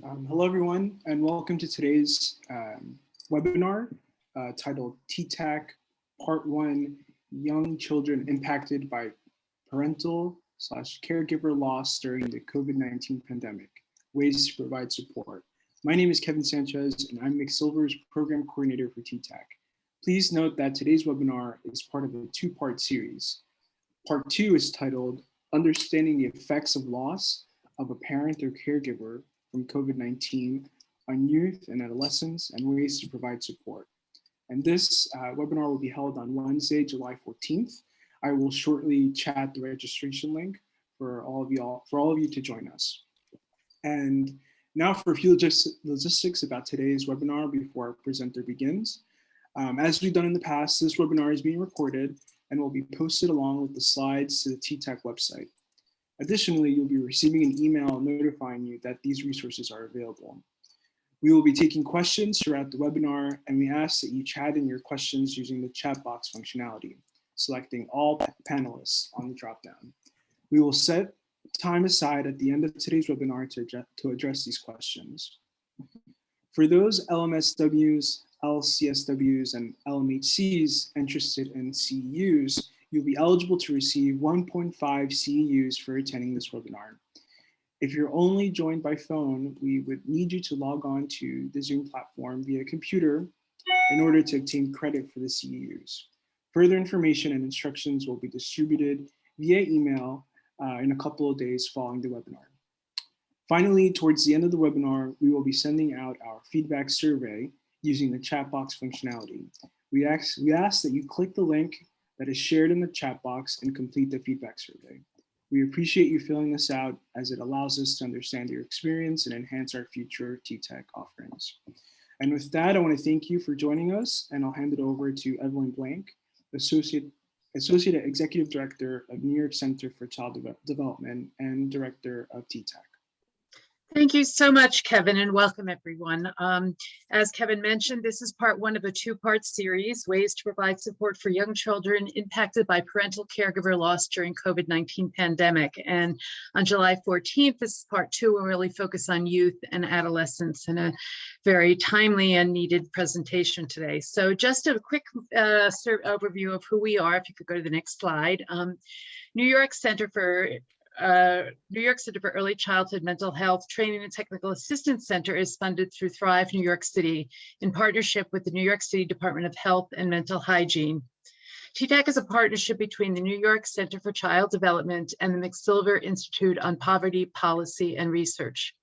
Hello, everyone, and welcome to today's webinar titled TTAC Part 1, Young Children Impacted by Parental/Caregiver Loss During the COVID-19 Pandemic, Ways to Provide Support. My name is Kevin Sanchez, and I'm McSilver's Program Coordinator for TTAC. Please note that today's webinar is part of a two-part series. Part 2 is titled Understanding the Effects of Loss of a Parent or Caregiver from COVID-19 on Youth and Adolescents and Ways to Provide Support. And this webinar will be held on Wednesday, July 14th. I will shortly chat the registration link for all of you to join us. And now for a few logistics about today's webinar before our presenter begins. As we've done in the past, this webinar is being recorded and will be posted along with the slides to the TTAC website. Additionally, you'll be receiving an email notifying you that these resources are available. We will be taking questions throughout the webinar, and we ask that you chat in your questions using the chat box functionality, selecting all panelists on the dropdown. We will set time aside at the end of today's webinar to address these questions. For those LMSWs, LCSWs, and LMHCs interested in CEUs, you'll be eligible to receive 1.5 CEUs for attending this webinar. If you're only joined by phone, we would need you to log on to the Zoom platform via computer in order to obtain credit for the CEUs. Further information and instructions will be distributed via email in a couple of days following the webinar. Finally, towards the end of the webinar, we will be sending out our feedback survey using the chat box functionality. We ask that you click the link that is shared in the chat box and complete the feedback survey. We appreciate you filling this out as it allows us to understand your experience and enhance our future TTAC offerings. And with that, I want to thank you for joining us, and I'll hand it over to Evelyn Blank, Associate Executive Director of New York Center for Child Development and Director of TTAC. Thank you so much, Kevin, and welcome everyone. As Kevin mentioned, this is part 1 of a two-part series, Ways to Provide Support for Young Children Impacted by Parental Caregiver Loss During COVID-19 Pandemic. And on July 14th, this is part 2, we'll really focus on youth and adolescents in a very timely and needed presentation today. So just a quick overview of who we are, if you could go to the next slide. New York Center for Early Childhood Mental Health Training and Technical Assistance Center is funded through Thrive New York City in partnership with the New York City Department of Health and Mental Hygiene. TTAC is a partnership between the New York Center for Child Development and the McSilver Institute on Poverty, Policy, and Research.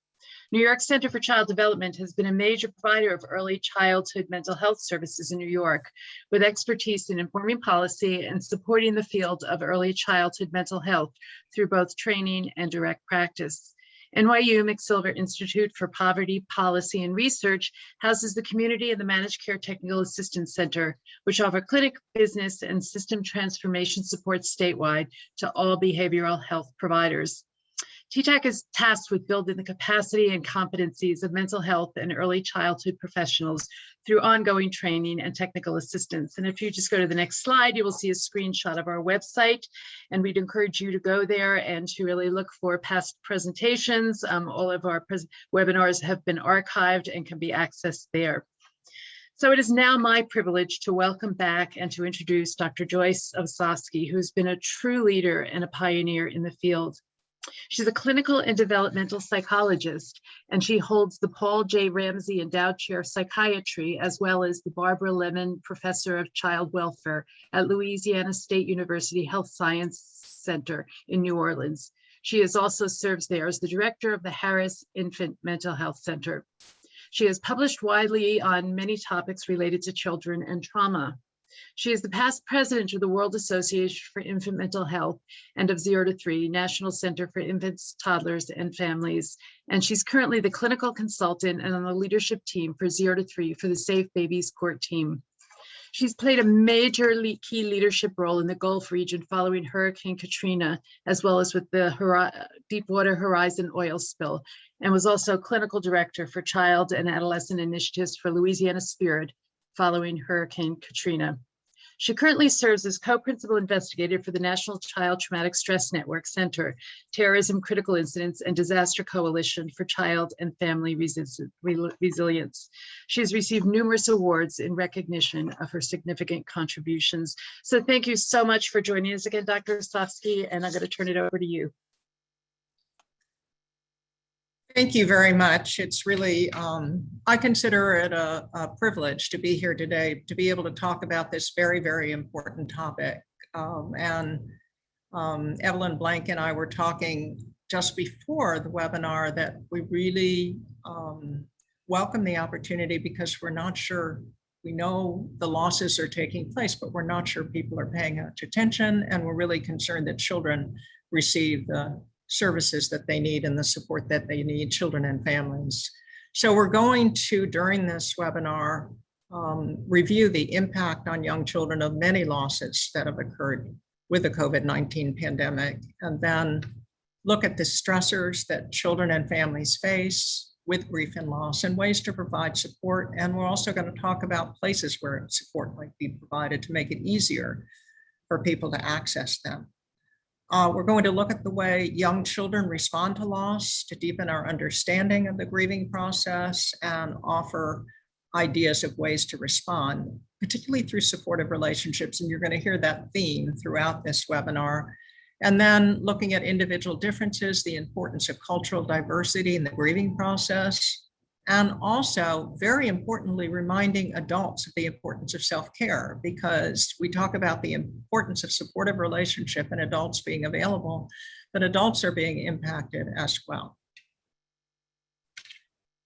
New York Center for Child Development has been a major provider of early childhood mental health services in New York, with expertise in informing policy and supporting the field of early childhood mental health through both training and direct practice. NYU McSilver Institute for Poverty, Policy, and Research houses the Community and the Managed Care Technical Assistance Center, which offer clinic, business, and system transformation support statewide to all behavioral health providers. TTAC is tasked with building the capacity and competencies of mental health and early childhood professionals through ongoing training and technical assistance. And if you just go to the next slide, you will see a screenshot of our website, and we'd encourage you to go there and to really look for past presentations. All of our webinars have been archived and can be accessed there. So it is now my privilege to welcome back and to introduce Dr. Joyce Ososki, who's been a true leader and a pioneer in the field. She's a clinical and developmental psychologist, and she holds the Paul J. Ramsey Endowed Chair of Psychiatry, as well as the Barbara Lemon Professor of Child Welfare at Louisiana State University Health Science Center in New Orleans. She also serves there as the director of the Harris Infant Mental Health Center. She has published widely on many topics related to children and trauma. She is the past president of the World Association for Infant Mental Health and of 0 to 3, National Center for Infants, Toddlers, and Families. And she's currently the clinical consultant and on the leadership team for 0 to 3 for the Safe Babies Court team. She's played a major key leadership role in the Gulf region following Hurricane Katrina, as well as with the Deepwater Horizon oil spill, and was also clinical director for child and adolescent initiatives for Louisiana Spirit following Hurricane Katrina. She currently serves as co-principal investigator for the National Child Traumatic Stress Network Center, Terrorism, Critical Incidents, and Disaster Coalition for Child and Family Resilience. She has received numerous awards in recognition of her significant contributions. So thank you so much for joining us again, Dr. Osofsky, and I'm going to turn it over to you. Thank you very much. It's really, I consider it a privilege to be here today, to be able to talk about this very, very important topic. Evelyn Blank and I were talking just before the webinar that we really welcome the opportunity because we're not sure, we know the losses are taking place, but we're not sure people are paying much attention, and we're really concerned that children receive the services that they need and the support that they need, children and families. So we're going to, during this webinar, review the impact on young children of many losses that have occurred with the COVID-19 pandemic, and then look at the stressors that children and families face with grief and loss and ways to provide support. And we're also going to talk about places where support might be provided to make it easier for people to access them. We're going to look at the way young children respond to loss to deepen our understanding of the grieving process and offer ideas of ways to respond, particularly through supportive relationships. And you're going to hear that theme throughout this webinar. And then looking at individual differences, the importance of cultural diversity in the grieving process, and also, very importantly, reminding adults of the importance of self-care, because we talk about the importance of supportive relationship and adults being available, but adults are being impacted as well.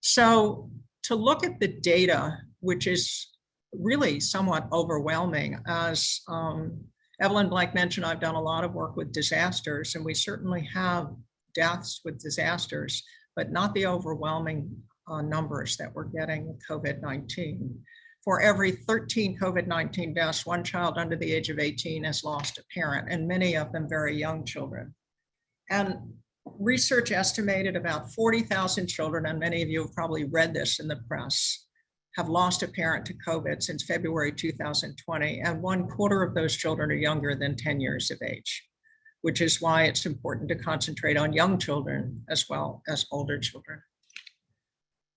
So to look at the data, which is really somewhat overwhelming, as Evelyn Blank mentioned, I've done a lot of work with disasters, and we certainly have deaths with disasters, but not the overwhelming numbers that we're getting with COVID-19. For every 13 COVID-19 deaths, one child under the age of 18 has lost a parent, and many of them very young children. And research estimated about 40,000 children, and many of you have probably read this in the press, have lost a parent to COVID since February 2020, and 1/4 of those children are younger than 10 years of age, which is why it's important to concentrate on young children as well as older children.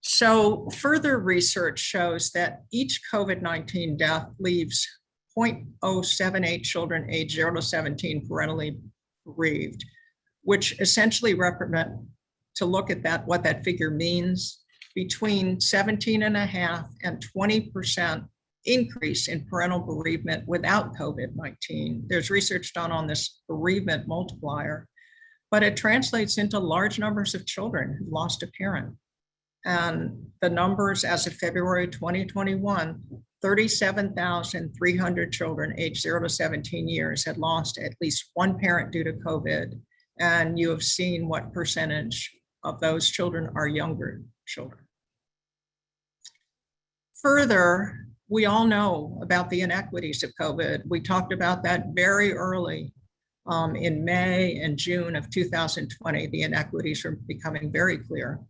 So further research shows that each COVID-19 death leaves 0.078 children aged 0 to 17 parentally bereaved, which essentially represent, to look at that, what that figure means, between 17.5% and 20% increase in parental bereavement without COVID-19. There's research done on this bereavement multiplier, but it translates into large numbers of children who lost a parent. And the numbers as of February 2021, 37,300 children aged 0 to 17 years had lost at least one parent due to COVID. And you have seen what percentage of those children are younger children. Further, we all know about the inequities of COVID. We talked about that very early in May and June of 2020. The inequities are becoming very clear.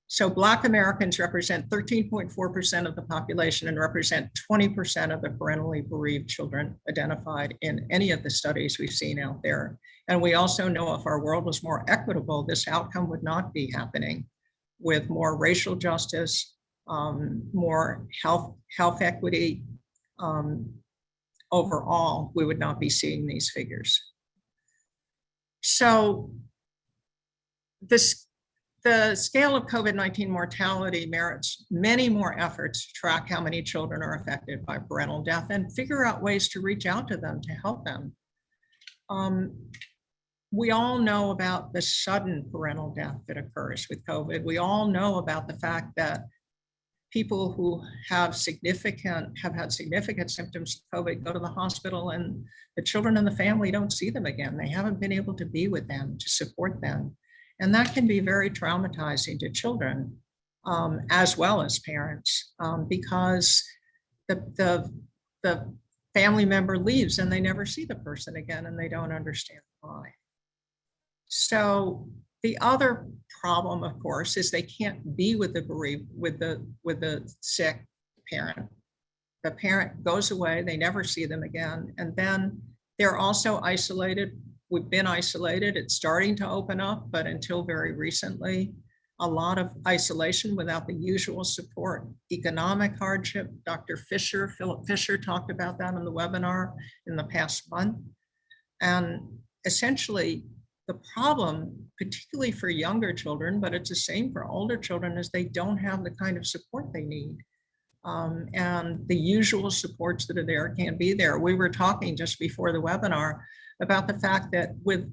So Black Americans represent 13.4% of the population and represent 20% of the parentally bereaved children identified in any of the studies we've seen out there. And we also know if our world was more equitable, this outcome would not be happening. With more racial justice, more health equity, overall, we would not be seeing these figures. So the scale of COVID-19 mortality merits many more efforts to track how many children are affected by parental death and figure out ways to reach out to them to help them. We all know about the sudden parental death that occurs with COVID. We all know about the fact that people who have had significant symptoms of COVID go to the hospital, and the children and the family don't see them again. They haven't been able to be with them, to support them. And that can be very traumatizing to children as well as parents, because the family member leaves and they never see the person again and they don't understand why. So the other problem, of course, is they can't be with the bereaved, with the sick parent. the parent goes away, they never see them again, and then they're also isolated. We've been isolated. It's starting to open up, but until very recently, a lot of isolation without the usual support. Economic hardship, Philip Fisher talked about that in the webinar in the past month. And essentially, the problem, particularly for younger children, but it's the same for older children, is they don't have the kind of support they need. And the usual supports that are there can't be there. We were talking just before the webinar about the fact that with,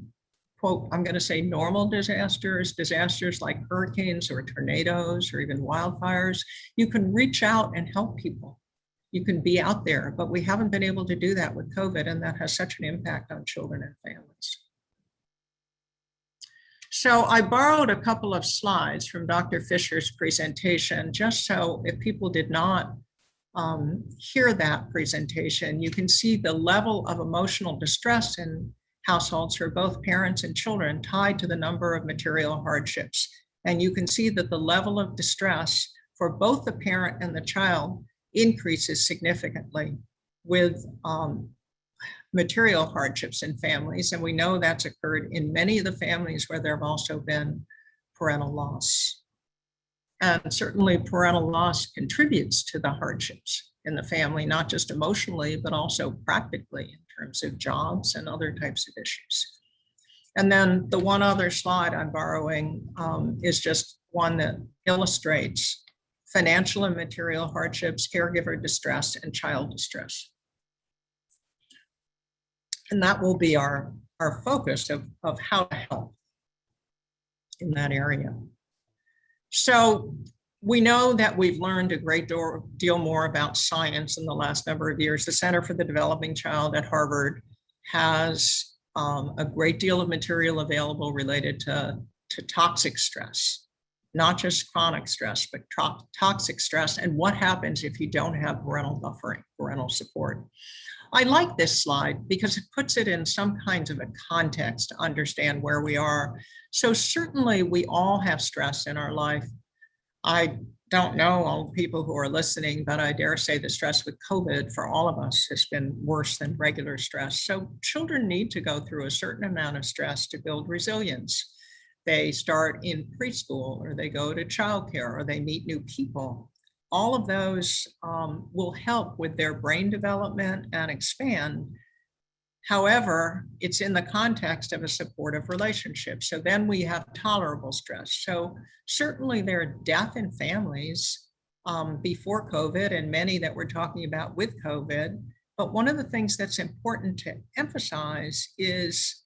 quote, I'm going to say normal disasters like hurricanes or tornadoes or even wildfires, you can reach out and help people. You can be out there, but we haven't been able to do that with COVID, and that has such an impact on children and families. So I borrowed a couple of slides from Dr. Fisher's presentation, just so if people did not hear that presentation, you can see the level of emotional distress in households for both parents and children tied to the number of material hardships. And you can see that the level of distress for both the parent and the child increases significantly with material hardships in families. And we know that's occurred in many of the families where there have also been parental loss. And certainly parental loss contributes to the hardships in the family, not just emotionally, but also practically in terms of jobs and other types of issues. And then the one other slide I'm borrowing is just one that illustrates financial and material hardships, caregiver distress, and child distress. And that will be our focus of how to help in that area. So we know that we've learned a great deal more about science in the last number of years. The Center for the Developing Child at Harvard has a great deal of material available related to toxic stress, not just chronic stress, but toxic stress, and what happens if you don't have parental buffering, parental support. I like this slide because it puts it in some kind of a context to understand where we are. So certainly we all have stress in our life. I don't know all the people who are listening, but I dare say the stress with COVID for all of us has been worse than regular stress. So children need to go through a certain amount of stress to build resilience. They start in preschool, or they go to childcare, or they meet new people. All of those will help with their brain development and expand. However, it's in the context of a supportive relationship. So then we have tolerable stress. So certainly there are death in families before COVID, and many that we're talking about with COVID. But one of the things that's important to emphasize is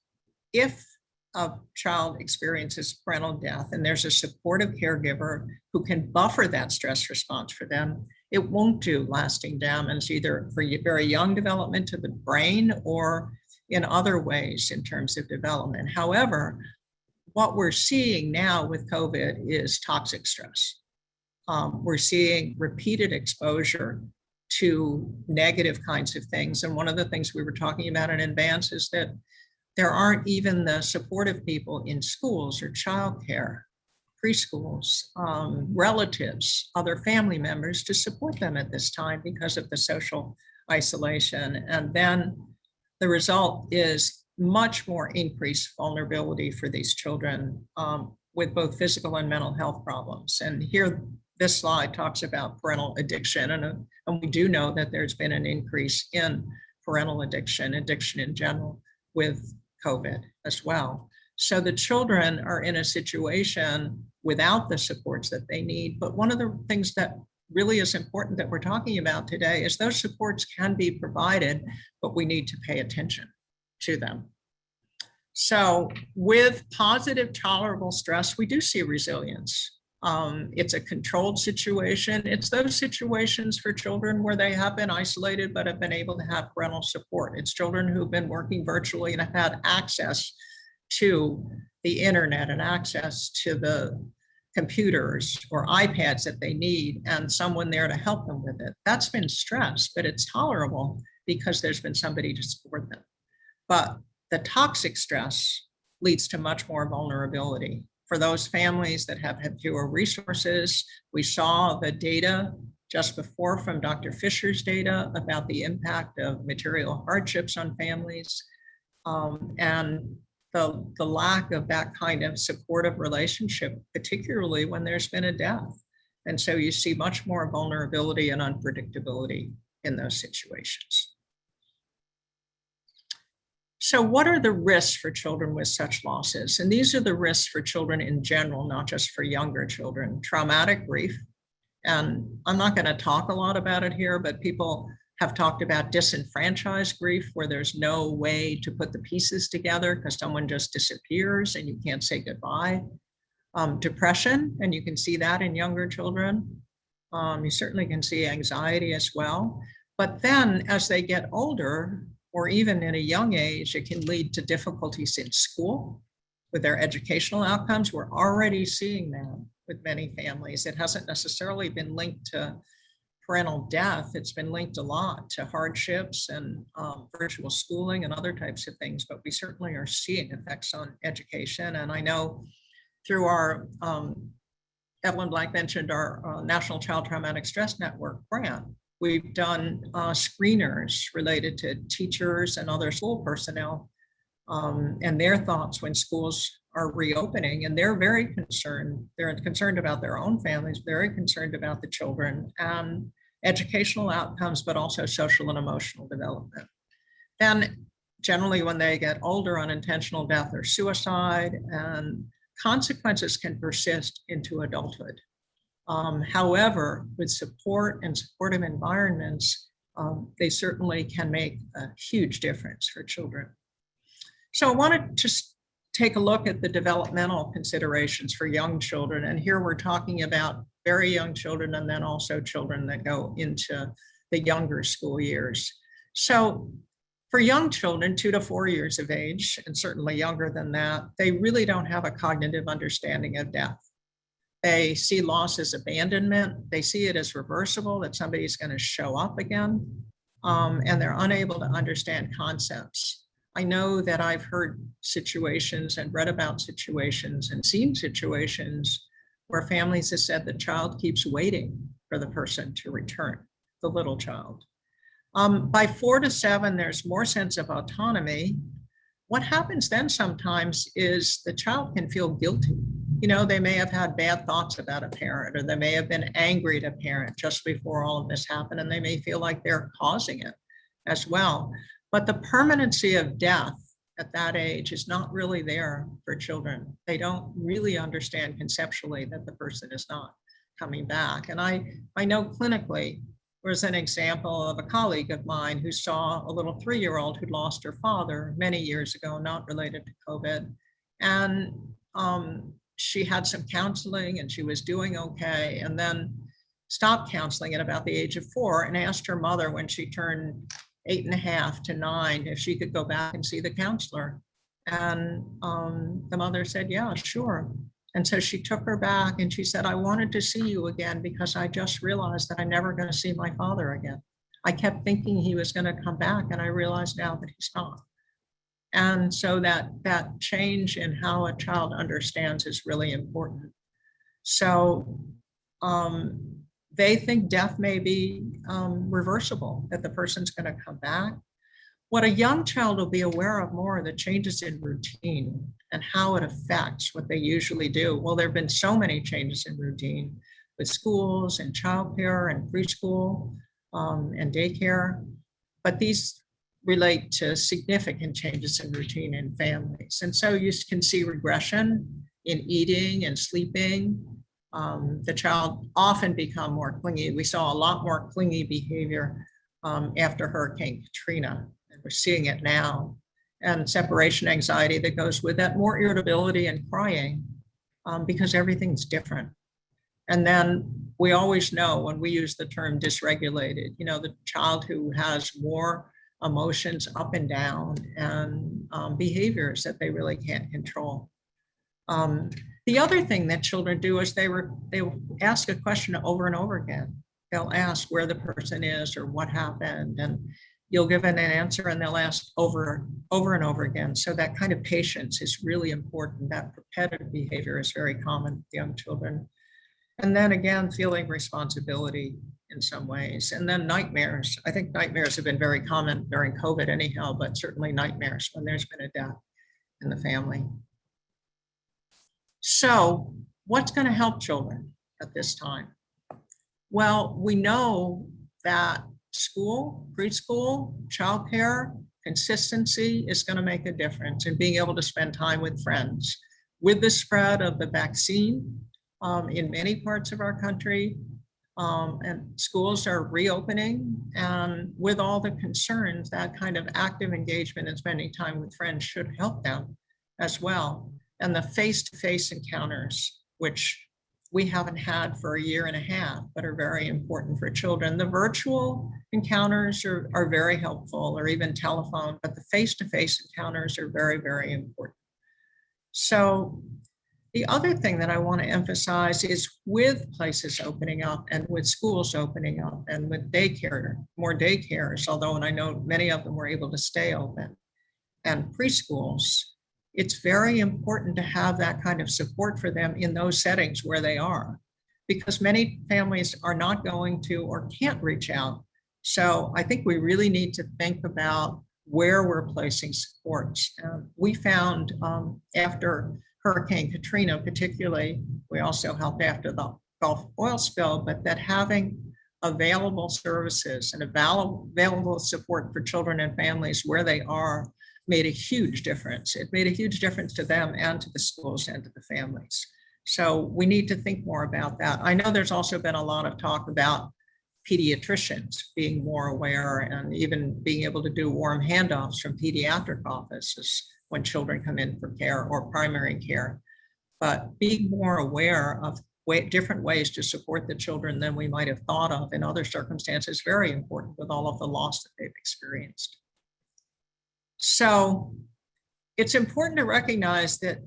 if a child experiences parental death and there's a supportive caregiver who can buffer that stress response for them, it won't do lasting damage either for very young development to the brain or in other ways in terms of development. However, what we're seeing now with COVID is toxic stress. We're seeing repeated exposure to negative kinds of things. And one of the things we were talking about in advance is that there aren't even the supportive people in schools or childcare, preschools, relatives, other family members to support them at this time because of the social isolation. And then the result is much more increased vulnerability for these children with both physical and mental health problems. And here, this slide talks about parental addiction. And we do know that there's been an increase in parental addiction in general with COVID as well. So the children are in a situation without the supports that they need. But one of the things that really is important that we're talking about today is those supports can be provided, but we need to pay attention to them. So with positive tolerable stress, we do see resilience. It's a controlled situation. It's those situations for children where they have been isolated but have been able to have parental support. It's children who've been working virtually and have had access to the internet and access to the computers or iPads that they need and someone there to help them with it. That's been stress, but it's tolerable because there's been somebody to support them. But the toxic stress leads to much more vulnerability. For those families that have had fewer resources, we saw the data just before from Dr. Fisher's data about the impact of material hardships on families, and the lack of that kind of supportive relationship, particularly when there's been a death. And so you see much more vulnerability and unpredictability in those situations. So what are the risks for children with such losses? And these are the risks for children in general, not just for younger children. Traumatic grief. And I'm not going to talk a lot about it here, but people have talked about disenfranchised grief, where there's no way to put the pieces together because someone just disappears and you can't say goodbye. Depression, and you can see that in younger children. You certainly can see anxiety as well. But then as they get older, or even in a young age, it can lead to difficulties in school with their educational outcomes. We're already seeing that with many families. It hasn't necessarily been linked to parental death. It's been linked a lot to hardships and virtual schooling and other types of things, but we certainly are seeing effects on education. And I know through our, Evelyn Black mentioned our National Child Traumatic Stress Network grant, we've done screeners related to teachers and other school personnel and their thoughts when schools are reopening, and they're very concerned. They're concerned about their own families, very concerned about the children and educational outcomes, but also social and emotional development. Then generally when they get older, unintentional death or suicide, and consequences can persist into adulthood. However, with support and supportive environments, they certainly can make a huge difference for children. So I wanted to take a look at the developmental considerations for young children. And here we're talking about very young children and then also children that go into the younger school years. So for young children, 2 to 4 years of age, and certainly younger than that, they really don't have a cognitive understanding of death. They see loss as abandonment. They see it as reversible, that somebody's going to show up again, and they're unable to understand concepts. I know that I've heard situations and read about situations and seen situations where families have said the child keeps waiting for the person to return, the little child. By 4 to 7, there's more sense of autonomy. What happens then sometimes is the child can feel guilty. You know, they may have had bad thoughts about a parent, or they may have been angry at a parent just before all of this happened, and they may feel like they're causing it as well. But the permanency of death at that age is not really there for children. They don't really understand conceptually that the person is not coming back. And I know clinically, there's an example of a colleague of mine who saw a little 3-year-old who'd lost her father many years ago, not related to COVID. And she had some counseling and she was doing okay, and then stopped counseling at about the age of 4 and asked her mother when she turned 8.5 to 9 if she could go back and see the counselor. And the mother said, yeah, sure. And so she took her back and she said, I wanted to see you again because I just realized that I'm never going to see my father again. I kept thinking he was going to come back, and I realized now that he's not. And so that change in how a child understands is really important. So they think death may be reversible, that the person's going to come back. What a young child will be aware of more are the changes in routine and how it affects what they usually do. Well, there have been so many changes in routine with schools and childcare and preschool and daycare, but these relate to significant changes in routine in families. And so you can see regression in eating and sleeping. The child often become more clingy. We saw a lot more clingy behavior after Hurricane Katrina, and we're seeing it now. And separation anxiety that goes with that, more irritability and crying because everything's different. And then we always know when we use the term dysregulated, you know, the child who has more emotions up and down and behaviors that they really can't control. The other thing that children do is they ask a question over and over again. They'll ask where the person is or what happened, and you'll give an answer and they'll ask over and over again. So that kind of patience is really important. That repetitive behavior is very common with young children. And then again, feeling responsibility in some ways. And then nightmares. I think nightmares have been very common during COVID anyhow, but certainly nightmares when there's been a death in the family. So what's going to help children at this time? Well, we know that school, preschool, childcare, consistency is going to make a difference in being able to spend time with friends. With the spread of the vaccine in many parts of our country, and schools are reopening, and with all the concerns, that kind of active engagement and spending time with friends should help them as well. And the face-to-face encounters, which we haven't had for a year and a half, but are very important for children. The virtual encounters are very helpful, or even telephone, but the face-to-face encounters are very, very important. So the other thing that I want to emphasize is with places opening up and with schools opening up and with daycare, more daycares, although, and I know many of them were able to stay open, and preschools, it's very important to have that kind of support for them in those settings where they are, because many families are not going to or can't reach out. So I think we really need to think about where we're placing supports. We found after Hurricane Katrina particularly, we also helped after the Gulf oil spill, but that having available services and available support for children and families where they are made a huge difference. It made a huge difference to them and to the schools and to the families. So we need to think more about that. I know there's also been a lot of talk about pediatricians being more aware and even being able to do warm handoffs from pediatric offices when children come in for care or primary care. But being more aware of different ways to support the children than we might have thought of in other circumstances is very important with all of the loss that they've experienced. So it's important to recognize that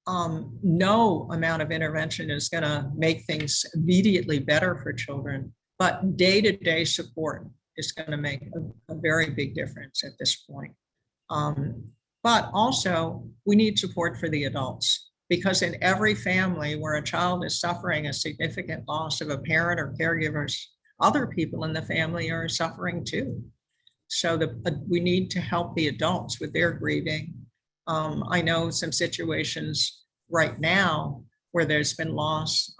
no amount of intervention is going to make things immediately better for children, but day-to-day support is going to make a very big difference at this point. But also, we need support for the adults, because in every family where a child is suffering a significant loss of a parent or caregivers, other people in the family are suffering too. So we need to help the adults with their grieving. I know some situations right now where there's been loss.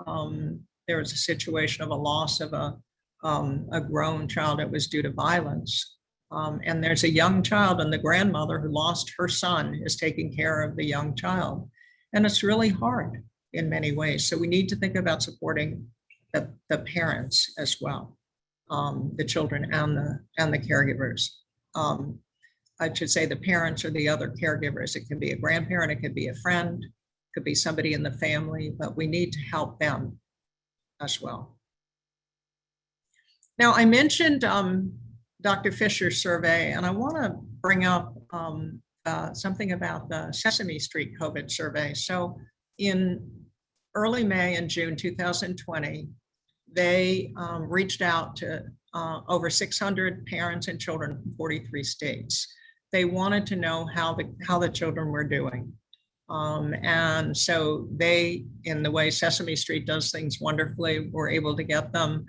There was a situation of a loss of a grown child that was due to violence. And there's a young child, and the grandmother who lost her son is taking care of the young child. And it's really hard in many ways. So we need to think about supporting the parents as well. The children and the caregivers. I should say the parents or the other caregivers. It can be a grandparent, it could be a friend, it could be somebody in the family, but we need to help them as well. Now, I mentioned Dr. Fisher's survey, and I want to bring up something about the Sesame Street COVID survey. So in early May and June 2020, they reached out to over 600 parents and children from 43 states. They wanted to know how the children were doing. And so they, in the way Sesame Street does things wonderfully, were able to get them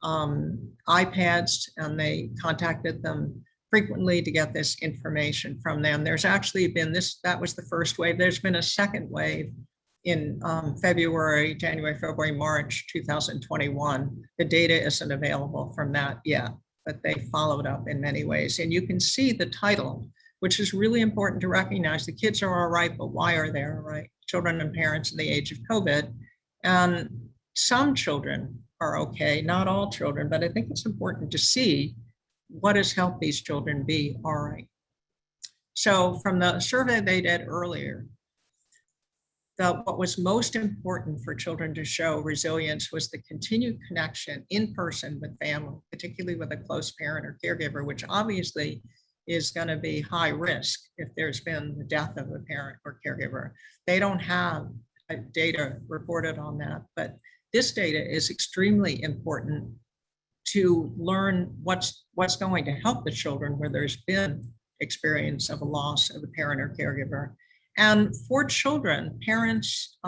iPads, and they contacted them frequently to get this information from them. There's actually been that was the first wave. There's been a second wave in January, February, March 2021. The data isn't available from that yet, but they followed up in many ways. And you can see the title, which is really important to recognize. The kids are all right, but why are they all right? Children and parents in the age of COVID. And some children are okay, not all children, but I think it's important to see what has helped these children be all right. So from the survey they did earlier, what was most important for children to show resilience was the continued connection in person with family, particularly with a close parent or caregiver, which obviously is going to be high risk if there's been the death of a parent or caregiver. They don't have data reported on that, but this data is extremely important to learn what's going to help the children where there's been experience of a loss of a parent or caregiver. And for children, parents,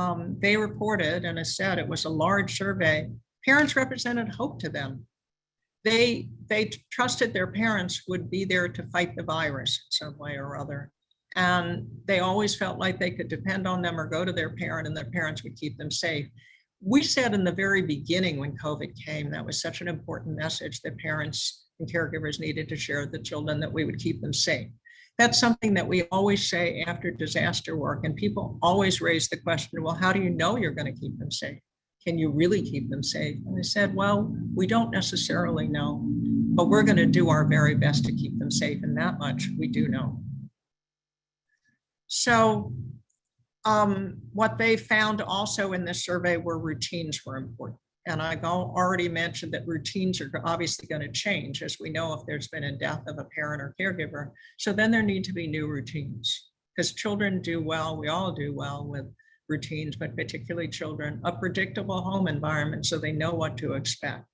they reported, and as said, it was a large survey, parents represented hope to them. They trusted their parents would be there to fight the virus in some way or other. And they always felt like they could depend on them or go to their parent and their parents would keep them safe. We said in the very beginning when COVID came, that was such an important message that parents and caregivers needed to share with the children, that we would keep them safe. That's something that we always say after disaster work, and people always raise the question, well, how do you know you're going to keep them safe? Can you really keep them safe? And I said, well, we don't necessarily know, but we're going to do our very best to keep them safe, and that much we do know. So what they found also in this survey were routines were important. And I already mentioned that routines are obviously going to change, as we know if there's been a death of a parent or caregiver. So then there need to be new routines, because children do well, we all do well with routines, but particularly children, a predictable home environment so they know what to expect.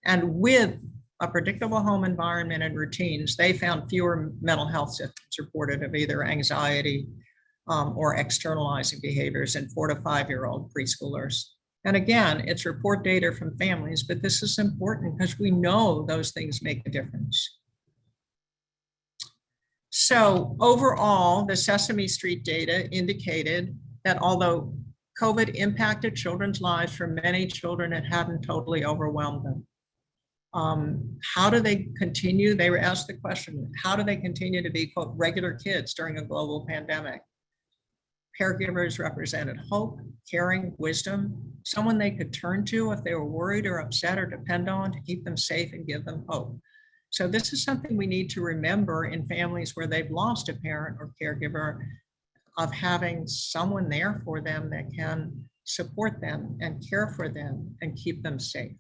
And with a predictable home environment and routines, they found fewer mental health symptoms reported of either anxiety or externalizing behaviors in 4 to 5-year-old preschoolers. And again, it's report data from families, but this is important because we know those things make a difference. So overall, the Sesame Street data indicated that although COVID impacted children's lives, for many children, it hadn't totally overwhelmed them. How do they continue? They were asked the question, how do they continue to be, quote, regular kids during a global pandemic? Caregivers represented hope, caring, wisdom, someone they could turn to if they were worried or upset or depend on to keep them safe and give them hope. So this is something we need to remember in families where they've lost a parent or caregiver, of having someone there for them that can support them and care for them and keep them safe.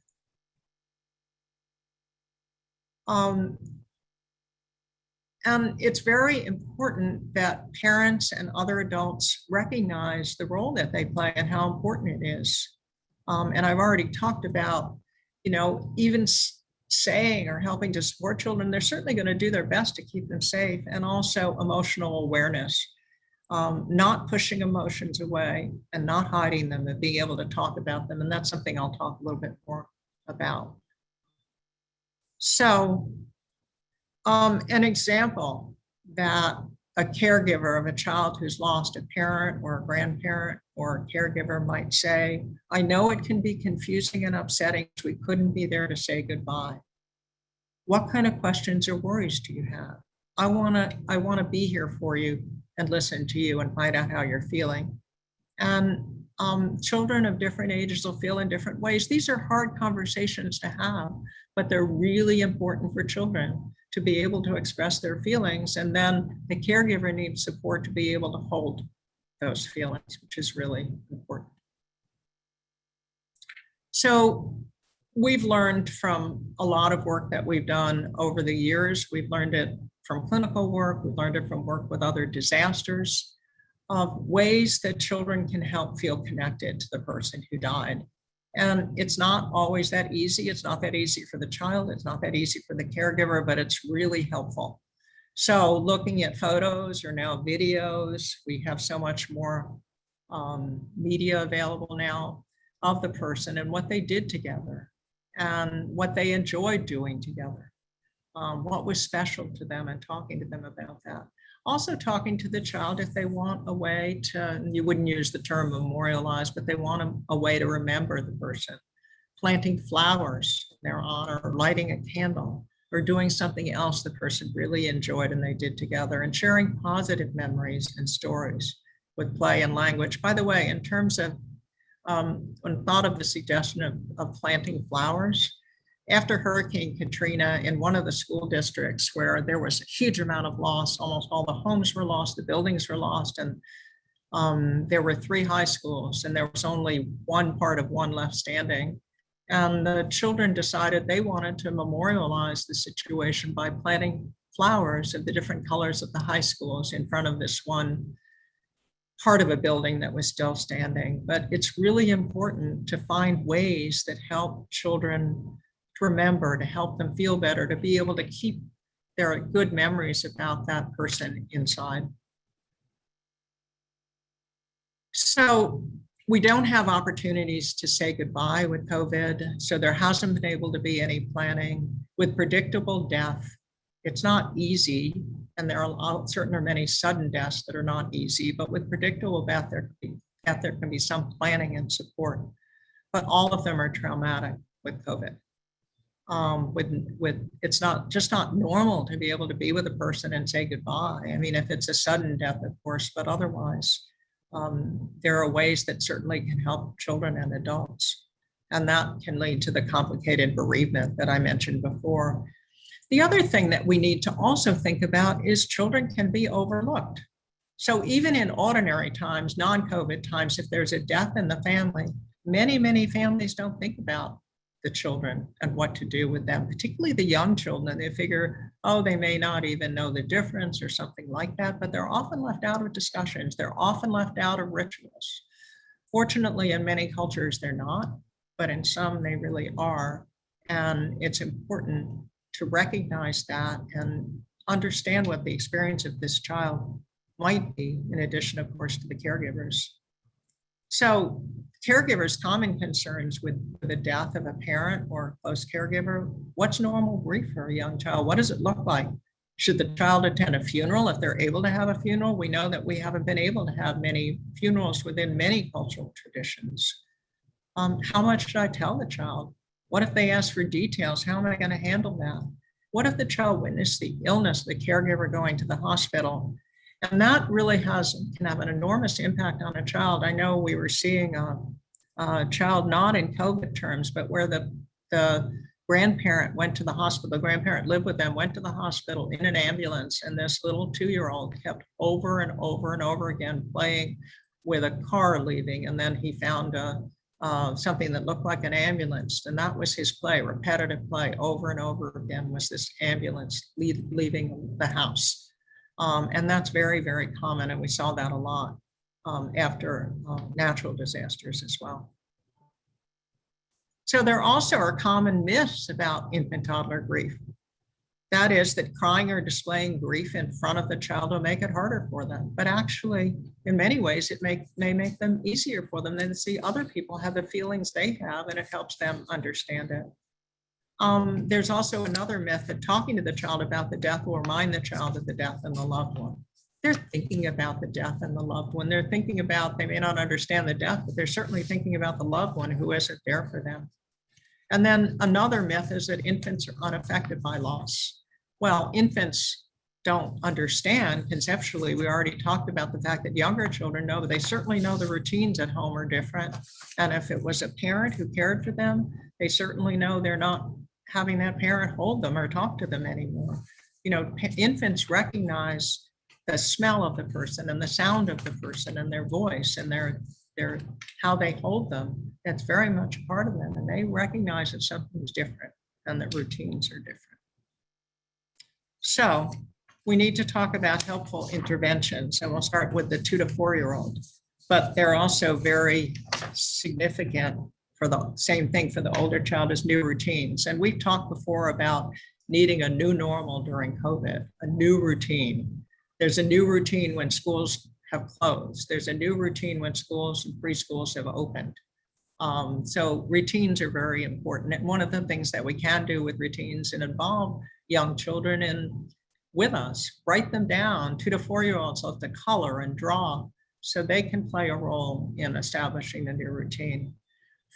And it's very important that parents and other adults recognize the role that they play and how important it is. And I've already talked about, even saying or helping to support children, they're certainly going to do their best to keep them safe, and also emotional awareness. Not pushing emotions away and not hiding them, and being able to talk about them. And that's something I'll talk a little bit more about. So an example that a caregiver of a child who's lost a parent or a grandparent or a caregiver might say, I know it can be confusing and upsetting, so we couldn't be there to say goodbye. What kind of questions or worries do you have? I wanna be here for you and listen to you and find out how you're feeling. And children of different ages will feel in different ways. These are hard conversations to have, but they're really important for children to be able to express their feelings. And then the caregiver needs support to be able to hold those feelings, which is really important. So we've learned from a lot of work that we've done over the years. We've learned it from clinical work, we've learned it from work with other disasters, of ways that children can help feel connected to the person who died. And it's not always that easy. It's not that easy for the child. It's not that easy for the caregiver, but it's really helpful. So looking at photos or now videos, we have so much more media available now of the person and what they did together and what they enjoyed doing together. What was special to them, and talking to them about that. Also talking to the child if they want a way to, you wouldn't use the term memorialize, but they want a way to remember the person. Planting flowers in their honor, or lighting a candle, or doing something else the person really enjoyed and they did together, and sharing positive memories and stories with play and language. By the way, in terms of, when thought of the suggestion of planting flowers, after Hurricane Katrina, in one of the school districts where there was a huge amount of loss, almost all the homes were lost, the buildings were lost, and there were 3 high schools, and there was only one part of one left standing. And the children decided they wanted to memorialize the situation by planting flowers of the different colors of the high schools in front of this one part of a building that was still standing. But it's really important to find ways that help children to remember, to help them feel better, to be able to keep their good memories about that person inside. So we don't have opportunities to say goodbye with COVID. So there hasn't been able to be any planning with predictable death. It's not easy. And there are many sudden deaths that are not easy, but with predictable death, there can be some planning and support, but all of them are traumatic with COVID. It's not normal to be able to be with a person and say goodbye. I mean, if it's a sudden death, of course, but otherwise, there are ways that certainly can help children and adults. And that can lead to the complicated bereavement that I mentioned before. The other thing that we need to also think about is children can be overlooked. So even in ordinary times, non-COVID times, if there's a death in the family, many families don't think about the children and what to do with them, particularly the young children. They figure, oh, they may not even know the difference or something like that, but they're often left out of discussions. They're often left out of rituals. Fortunately, in many cultures, they're not, but in some they really are. And it's important to recognize that and understand what the experience of this child might be, in addition, of course, to the caregivers. So caregivers' common concerns with the death of a parent or a close caregiver: what's normal grief for a young child? What does it look like? Should the child attend a funeral if they're able to have a funeral? We know that we haven't been able to have many funerals within many cultural traditions. How much should I tell the child? What if they ask for details? How am I going to handle that? What if the child witnessed the illness of the caregiver going to the hospital? And that really can have an enormous impact on a child. I know we were seeing a child, not in COVID terms, but where the grandparent went to the hospital, the grandparent lived with them, went to the hospital in an ambulance, and this little 2-year-old kept over and over and over again playing with a car leaving, and then he found something that looked like an ambulance, and that was his play, repetitive play over and over again was this ambulance leaving the house. And that's very, very common, and we saw that a lot after natural disasters as well. So there also are common myths about infant toddler grief. That is that crying or displaying grief in front of the child will make it harder for them. But actually, in many ways, it may make them easier for them than to see other people have the feelings they have, and it helps them understand it. There's also another myth that talking to the child about the death will remind the child of the death and the loved one. They're thinking about the death and the loved one. They're thinking about, they may not understand the death, but they're certainly thinking about the loved one who isn't there for them. And then another myth is that infants are unaffected by loss. Well, infants don't understand conceptually. We already talked about the fact that younger children know, but they certainly know the routines at home are different. And if it was a parent who cared for them, they certainly know they're not having that parent hold them or talk to them anymore. You know, infants recognize the smell of the person and the sound of the person and their voice and their how they hold them. That's very much a part of them, and they recognize that something's different and that routines are different. So we need to talk about helpful interventions, and we'll start with the 2 to 4-year-old, but they're also very significant for the same thing for the older child as new routines. And we've talked before about needing a new normal during COVID, a new routine. There's a new routine when schools have closed. There's a new routine when schools and preschools have opened. So routines are very important. And one of the things that we can do with routines and involve young children in with us, write them down. 2 to 4-year-olds love to color and draw so they can play a role in establishing a new routine.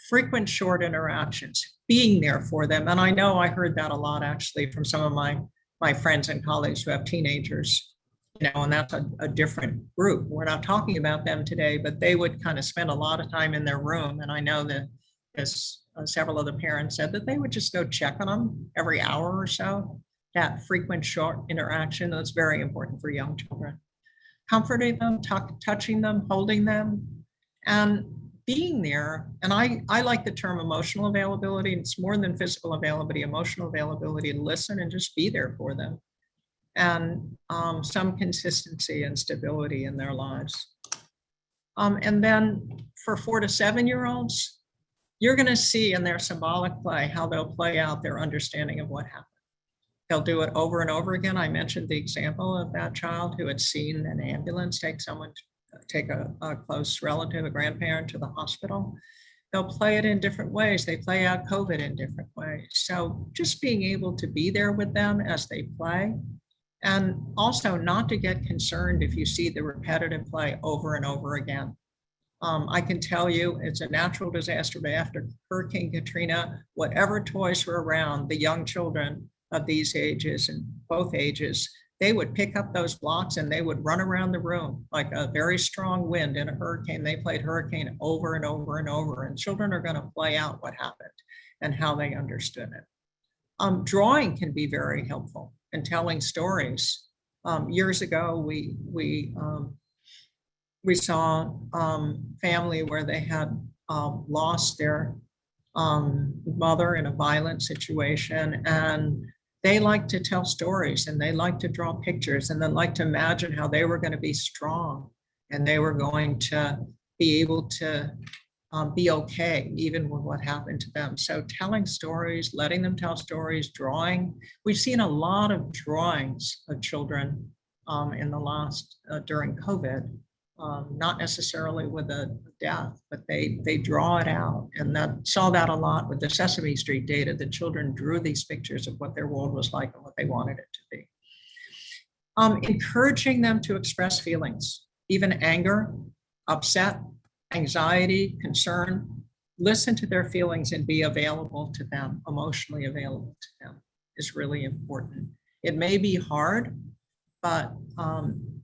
Frequent short interactions, being there for them. And I know I heard that a lot actually from some of my friends and colleagues who have teenagers, you know, and that's a different group. We're not talking about them today, but they would kind of spend a lot of time in their room. And I know that several of the parents said that they would just go check on them every hour or so. That frequent short interaction, that's very important for young children. Comforting them, touching them, holding them, and being there. And I like the term emotional availability. It's more than physical availability, emotional availability, to listen and just be there for them. And some consistency and stability in their lives. And then for 4 to 7-year-olds, you're going to see in their symbolic play how they'll play out their understanding of what happened. They'll do it over and over again. I mentioned the example of that child who had seen an ambulance take someone take a close relative, a grandparent to the hospital. They'll play it in different ways. They play out COVID in different ways. So just being able to be there with them as they play, and also not to get concerned if you see the repetitive play over and over again. I can tell you it's a natural disaster, but after Hurricane Katrina, whatever toys were around, the young children of these ages and both ages, they would pick up those blocks and they would run around the room like a very strong wind in a hurricane. They played hurricane over and over and over, and children are going to play out what happened and how they understood it. Drawing can be very helpful in telling stories. Years ago, we saw family where they had lost their mother in a violent situation, and they like to tell stories and they like to draw pictures and they like to imagine how they were going to be strong and they were going to be able to be okay even with what happened to them. So telling stories, letting them tell stories, drawing. We've seen a lot of drawings of children in the last, during COVID. Not necessarily with a death, but they draw it out. And that saw that a lot with the Sesame Street data. The children drew these pictures of what their world was like and what they wanted it to be. Encouraging them to express feelings, even anger, upset, anxiety, concern. Listen to their feelings and be available to them, emotionally available to them is really important. It may be hard, but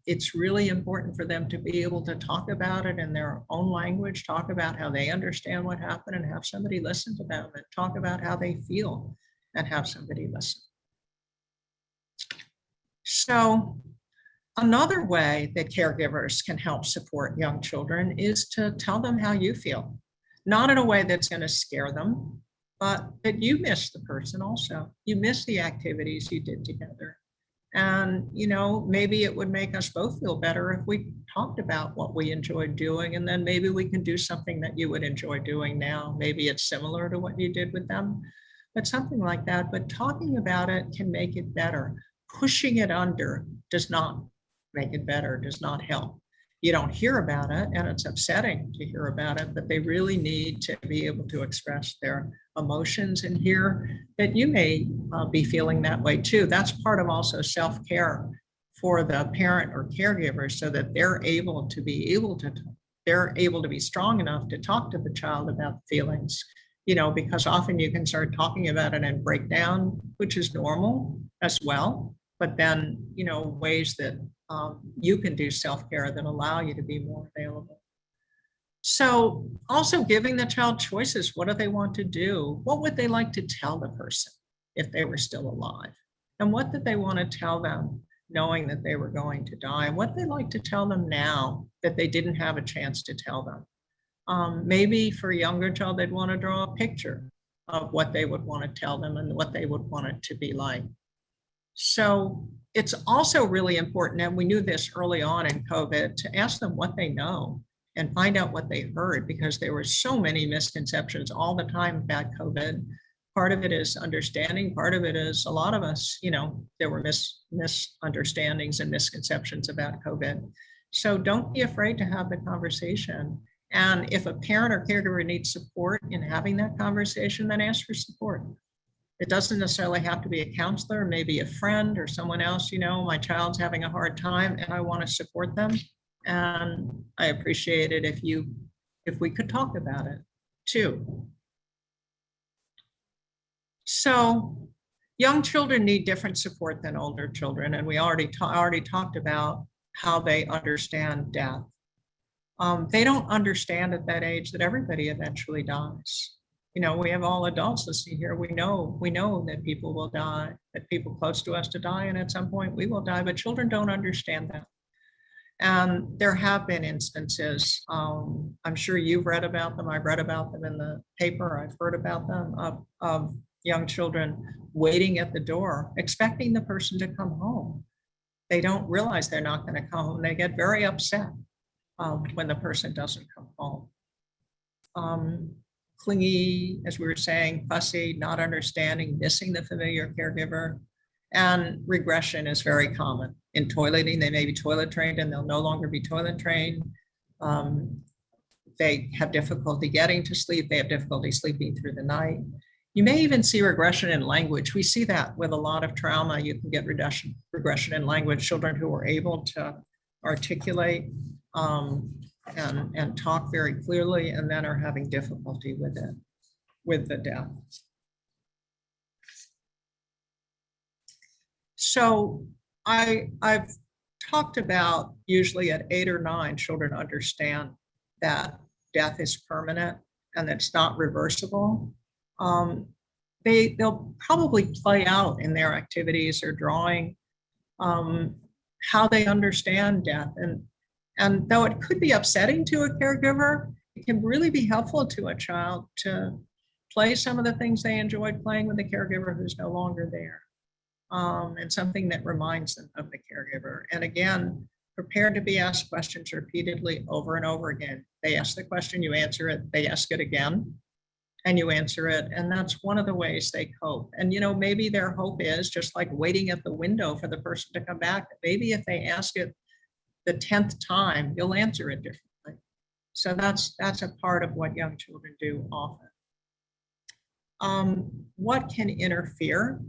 it's really important for them to be able to talk about it in their own language, talk about how they understand what happened and have somebody listen to them, and talk about how they feel and have somebody listen. So another way that caregivers can help support young children is to tell them how you feel, not in a way that's going to scare them, but that you miss the person also. You miss the activities you did together. And, you know, maybe it would make us both feel better if we talked about what we enjoyed doing, and then maybe we can do something that you would enjoy doing now. Maybe it's similar to what you did with them, but something like that. But talking about it can make it better. Pushing it under does not make it better, does not help. You don't hear about it, and it's upsetting to hear about it, but they really need to be able to express their emotions and hear that you may be feeling that way too. That's part of also self-care for the parent or caregiver, so that they're able to be strong enough to talk to the child about feelings, you know, because often you can start talking about it and break down, which is normal as well. But then, you know, ways that you can do self-care that allow you to be more available. So also giving the child choices. What do they want to do? What would they like to tell the person if they were still alive? And what did they want to tell them knowing that they were going to die? And what they like to tell them now that they didn't have a chance to tell them? Maybe for a younger child, they'd want to draw a picture of what they would want to tell them and what they would want it to be like. So it's also really important, and we knew this early on in COVID, to ask them what they know and find out what they heard, because there were so many misconceptions all the time about COVID. Part of it is understanding, part of it is a lot of us, you know, there were misunderstandings and misconceptions about COVID. So don't be afraid to have the conversation. And if a parent or caregiver needs support in having that conversation, then ask for support. It doesn't necessarily have to be a counselor, maybe a friend or someone else. You know, my child's having a hard time and I want to support them. And I appreciate it if we could talk about it too. So young children need different support than older children. And we already talked about how they understand death. They don't understand at that age that everybody eventually dies. You know, we have all adults listening here. We know that people will die, that people close to us to die, and at some point we will die, but children don't understand that. And there have been instances, I'm sure you've read about them, I've read about them in the paper, I've heard about them, of young children waiting at the door, expecting the person to come home. They don't realize they're not going to come home. They get very upset when the person doesn't come home. Clingy, as we were saying, fussy, not understanding, missing the familiar caregiver, and regression is very common. In toileting, they may be toilet trained and they'll no longer be toilet trained. They have difficulty getting to sleep. They have difficulty sleeping through the night. You may even see regression in language. We see that with a lot of trauma. You can get regression in language, children who are able to articulate and talk very clearly, and then are having difficulty with it, with the deaf. So I've talked about usually at 8 or 9, children understand that death is permanent and that it's not reversible. They'll probably play out in their activities or drawing how they understand death. And though it could be upsetting to a caregiver, it can really be helpful to a child to play some of the things they enjoyed playing with the caregiver who's no longer there. And something that reminds them of the caregiver. And again, prepare to be asked questions repeatedly over and over again. They ask the question, you answer it, they ask it again, and you answer it. And that's one of the ways they cope. And, you know, maybe their hope is just like waiting at the window for the person to come back. Maybe if they ask it the 10th time, you'll answer it differently. So that's a part of what young children do often. What can interfere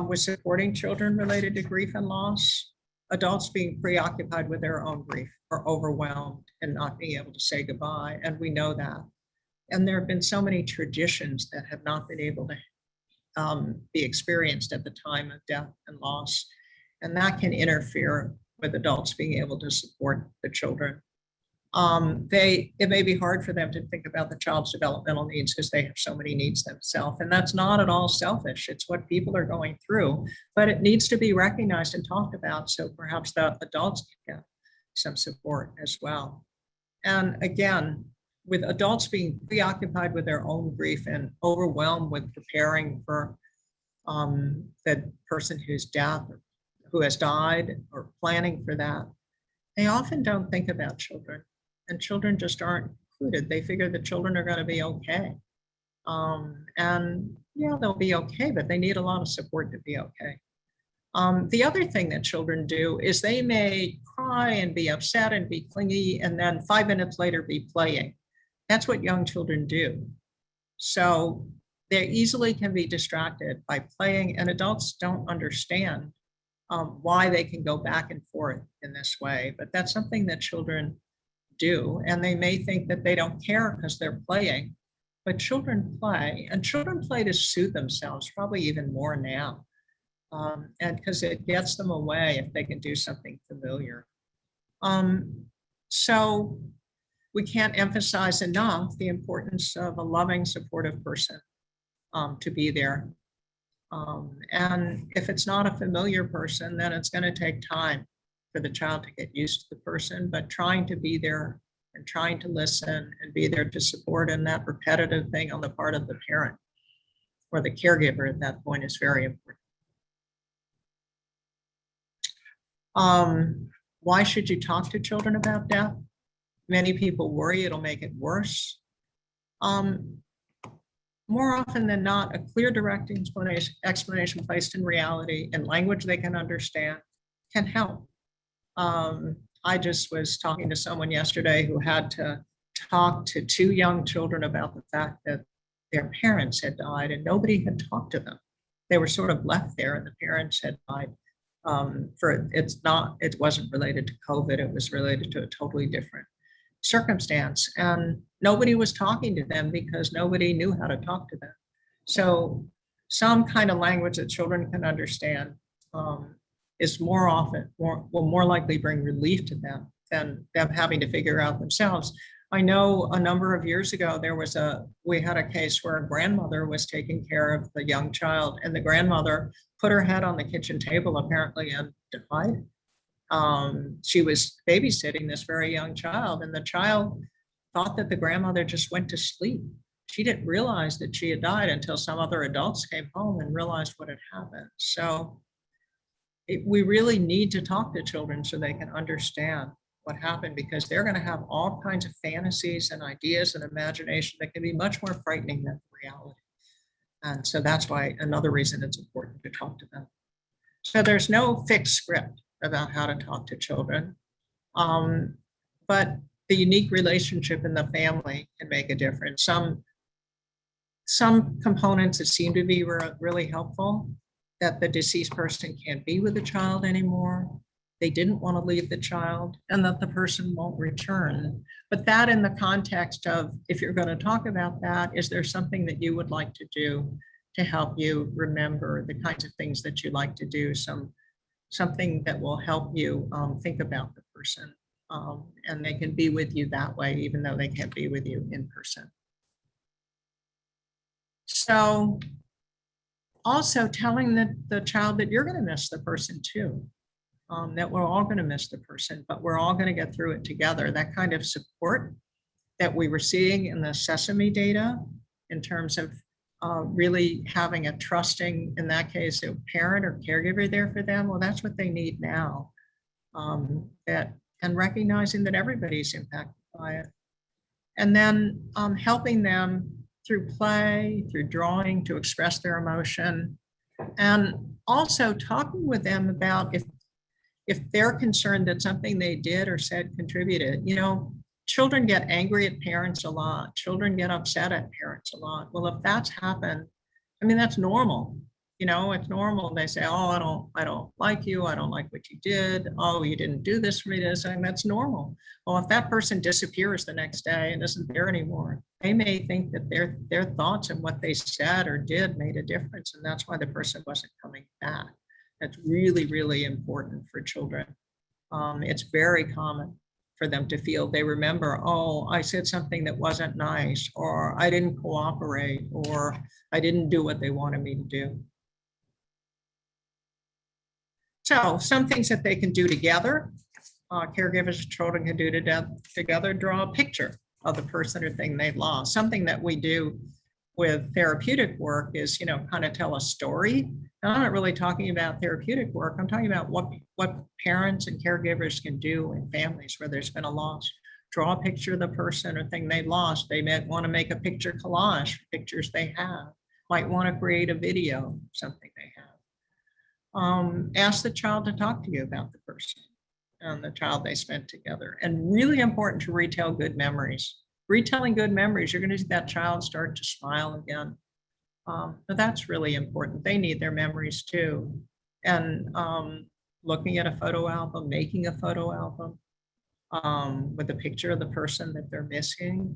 with supporting children related to grief and loss? Adults being preoccupied with their own grief or overwhelmed and not being able to say goodbye. And we know that. And there have been so many traditions that have not been able to be experienced at the time of death and loss. And that can interfere with adults being able to support the children. It may be hard for them to think about the child's developmental needs because they have so many needs themselves. And that's not at all selfish. It's what people are going through, but it needs to be recognized and talked about. So perhaps the adults can get some support as well. And again, with adults being preoccupied with their own grief and overwhelmed with preparing for the person who's dead, who has died, or planning for that, they often don't think about children. And children just aren't included. They figure the children are going to be okay. And yeah, they'll be okay, but they need a lot of support to be okay. The other thing that children do is they may cry and be upset and be clingy, and then 5 minutes later be playing. That's what young children do. So they easily can be distracted by playing, and adults don't understand why they can go back and forth in this way. But that's something that children do, and they may think that they don't care because they're playing, but children play, and children play to soothe themselves, probably even more now, and because it gets them away if they can do something familiar. So we can't emphasize enough the importance of a loving, supportive person to be there. And if it's not a familiar person, then it's going to take time for the child to get used to the person, but trying to be there and trying to listen and be there to support, and that repetitive thing on the part of the parent or the caregiver at that point is very important. Why should you talk to children about death? Many people worry it'll make it worse. More often than not, a clear, direct explanation placed in reality in language they can understand can help. I just was talking to someone yesterday who had to talk to 2 young children about the fact that their parents had died and nobody had talked to them. They were sort of left there, and the parents had died. It wasn't related to COVID, it was related to a totally different circumstance. And nobody was talking to them because nobody knew how to talk to them. So some kind of language that children can understand is will more likely bring relief to them than them having to figure out themselves. I know a number of years ago, we had a case where a grandmother was taking care of the young child, and the grandmother put her head on the kitchen table apparently and died. She was babysitting this very young child, and the child thought that the grandmother just went to sleep. She didn't realize that she had died until some other adults came home and realized what had happened. So we really need to talk to children so they can understand what happened, because they're going to have all kinds of fantasies and ideas and imagination that can be much more frightening than reality. And so that's why another reason it's important to talk to them. So there's no fixed script about how to talk to children. But but the unique relationship in the family can make a difference. Some components that seem to be really helpful, that the deceased person can't be with the child anymore, they didn't want to leave the child, and that the person won't return. But that in the context of, if you're going to talk about that, is there something that you would like to do to help you remember the kinds of things that you like to do, something that will help you think about the person, and they can be with you that way, even though they can't be with you in person. So also telling the child that you're going to miss the person too. That we're all going to miss the person, but we're all going to get through it together. That kind of support that we were seeing in the Sesame data, in terms of really having a trusting, in that case, a parent or caregiver there for them. Well, that's what they need now. And recognizing that everybody's impacted by it. And then helping them through play, through drawing, to express their emotion. And also talking with them about if they're concerned that something they did or said contributed. You know, children get angry at parents a lot. Children get upset at parents a lot. Well, if that's happened, I mean, that's normal. You know, it's normal. They say, oh, I don't like you. I don't like what you did. Oh, you didn't do this for me. And that's normal. Well, if that person disappears the next day and isn't there anymore, they may think that their thoughts and what they said or did made a difference. And that's why the person wasn't coming back. That's really, really important for children. It's very common for them to feel they remember, oh, I said something that wasn't nice, or I didn't cooperate, or I didn't do what they wanted me to do. So some things that they can do together, caregivers and children can do together, draw a picture of the person or thing they've lost. Something that we do with therapeutic work is, you know, kind of tell a story. And I'm not really talking about therapeutic work. I'm talking about what parents and caregivers can do in families where there's been a loss. Draw a picture of the person or thing they lost. They might want to make a picture collage, pictures they have. Might want to create a video, something they have. Ask the child to talk to you about the person and the child they spent together. And really important to retell good memories. Retelling good memories, you're going to see that child start to smile again. But that's really important. They need their memories too. And looking at a photo album, making a photo album with a picture of the person that they're missing.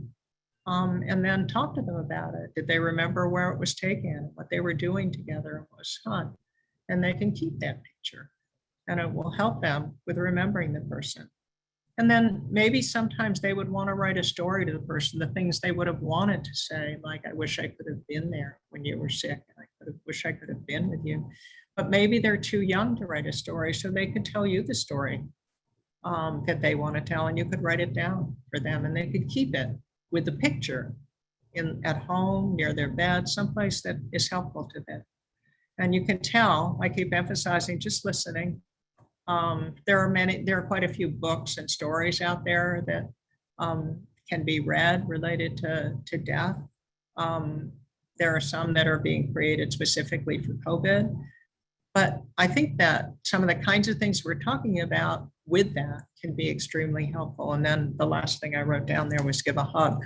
And then talk to them about it. Did they remember where it was taken, what they were doing together, and what was fun? And they can keep that picture. And it will help them with remembering the person. And then maybe sometimes they would want to write a story to the person, the things they would have wanted to say, like, I wish I could have been there when you were sick. I wish I could have been with you. But maybe they're too young to write a story, so they could tell you the story that they want to tell, and you could write it down for them, and they could keep it with the picture at home, near their bed, someplace that is helpful to them. And you can tell, I keep emphasizing just listening. There are quite a few books and stories out there that can be read related to death. There are some that are being created specifically for COVID. But I think that some of the kinds of things we're talking about with that can be extremely helpful. And then the last thing I wrote down there was give a hug.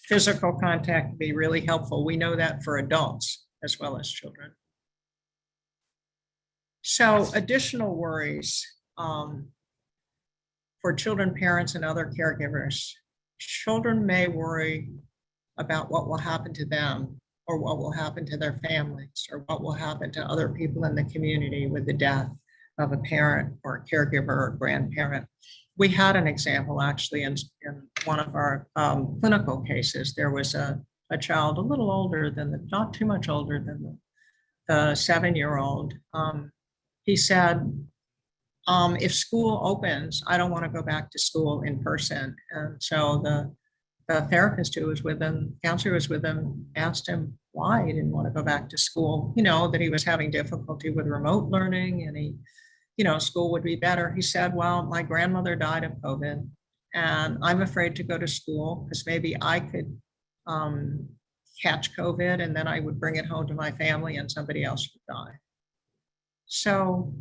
Physical contact can be really helpful. We know that for adults as well as children. So additional worries for children, parents, and other caregivers. Children may worry about what will happen to them, or what will happen to their families, or what will happen to other people in the community with the death of a parent or a caregiver or grandparent. We had an example actually in one of our clinical cases. There was a child a little older than not too much older than the 7-year-old. He said, if school opens, I don't want to go back to school in person. And so the therapist who was with him, counselor who was with him, asked him why he didn't want to go back to school, you know, that he was having difficulty with remote learning and he, you know, school would be better. He said, well, my grandmother died of COVID and I'm afraid to go to school because maybe I could catch COVID and then I would bring it home to my family and somebody else would die. So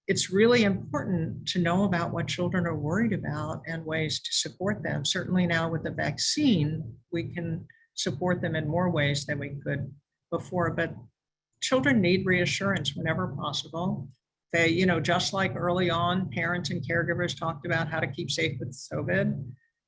it's really important to know about what children are worried about and ways to support them. Certainly now with the vaccine, we can support them in more ways than we could before, but children need reassurance whenever possible. They, you know, just like early on, parents and caregivers talked about how to keep safe with COVID.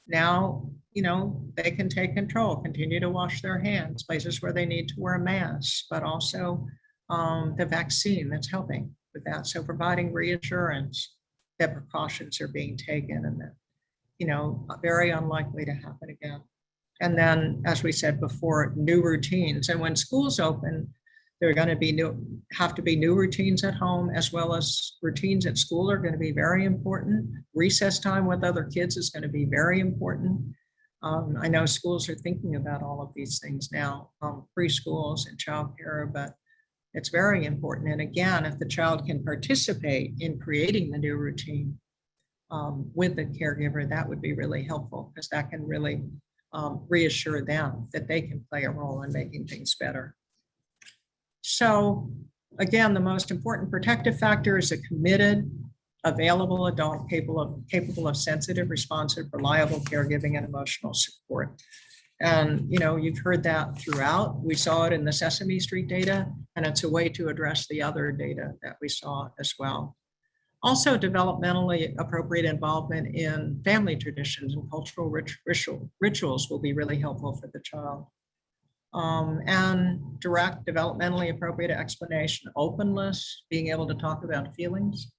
Now, you know, they can take control, continue to wash their hands, places where they need to wear a mask, but also the vaccine that's helping with that. So providing reassurance that precautions are being taken and that, you know, very unlikely to happen again. And then, as we said before, new routines. And when schools open, there are going to be have to be new routines at home, as well as routines at school are going to be very important. Recess time with other kids is going to be very important. I know schools are thinking about all of these things now, preschools and childcare, but it's very important. And again, if the child can participate in creating the new routine with the caregiver, that would be really helpful, because that can really reassure them that they can play a role in making things better. So again, the most important protective factor is a committed, available adult capable of sensitive, responsive, reliable caregiving and emotional support. And, you know, you've heard that throughout. We saw it in the Sesame Street data, and it's a way to address the other data that we saw as well. Also, developmentally appropriate involvement in family traditions and cultural rituals will be really helpful for the child. And direct, developmentally appropriate explanation, openness, being able to talk about feelings.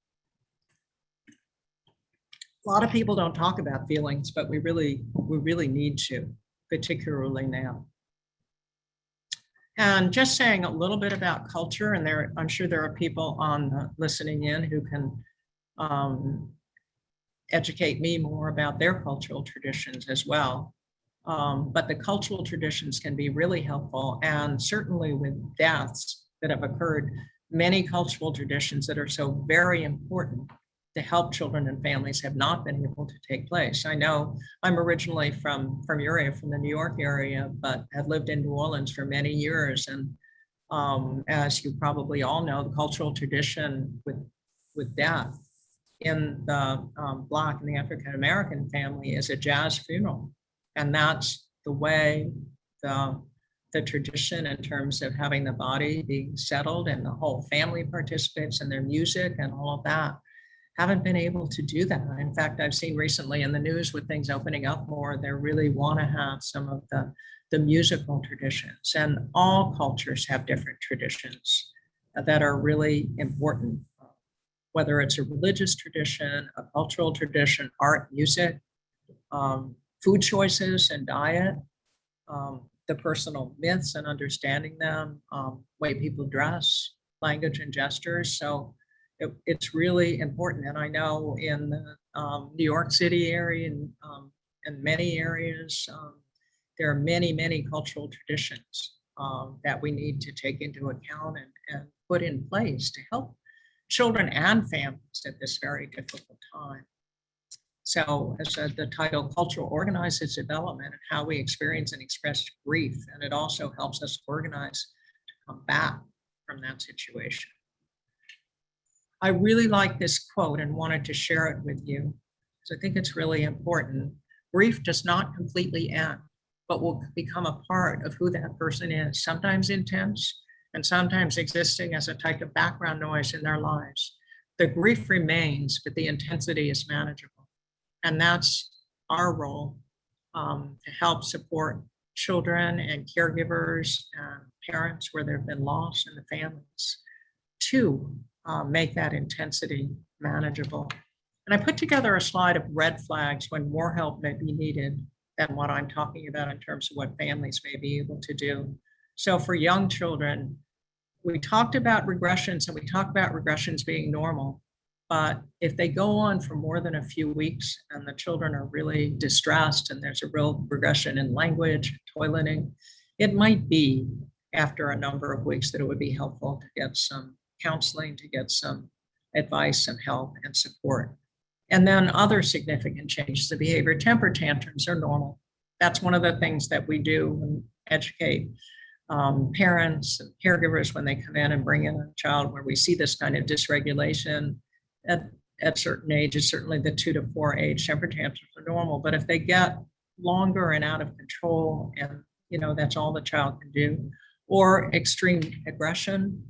A lot of people don't talk about feelings, but we really need to, particularly now. And just saying a little bit about culture, and I'm sure there are people on listening in who can educate me more about their cultural traditions as well. But the cultural traditions can be really helpful, and certainly with deaths that have occurred, many cultural traditions that are so very important to help children and families have not been able to take place. I know I'm originally from your area, from the New York area, but have lived in New Orleans for many years. And as you probably all know, the cultural tradition with death in the Black and the African-American family is a jazz funeral. And that's the way the tradition in terms of having the body being settled and the whole family participates in their music and all of that. Haven't been able to do that. In fact, I've seen recently in the news with things opening up more, they really want to have some of the musical traditions. And all cultures have different traditions that are really important, whether it's a religious tradition, a cultural tradition, art, music, food choices and diet, the personal myths and understanding them, way people dress, language and gestures. So it's really important. And I know in the New York City area and many areas, there are many cultural traditions that we need to take into account and put in place to help children and families at this very difficult time. So as the title, Cultural Organizes Development, and how we experience and express grief. And it also helps us organize to come back from that situation. I really like this quote and wanted to share it with you, because I think it's really important. Grief does not completely end, but will become a part of who that person is, sometimes intense and sometimes existing as a type of background noise in their lives. The grief remains, but the intensity is manageable. And that's our role to help support children and caregivers and parents where there have been loss in the families to make that intensity manageable. And I put together a slide of red flags when more help may be needed than what I'm talking about in terms of what families may be able to do. So for young children, we talked about regressions, and we talked about regressions being normal. But if they go on for more than a few weeks and the children are really distressed and there's a real regression in language, toileting, it might be after a number of weeks that it would be helpful to get some counseling, to get some advice, some help and support. And then other significant changes of behavior. Temper tantrums are normal. That's one of the things that we do and educate parents and caregivers when they come in and bring in a child where we see this kind of dysregulation. at certain ages, certainly the 2 to 4 age, temper tantrums are normal. But if they get longer and out of control, and that's all the child can do, or extreme aggression,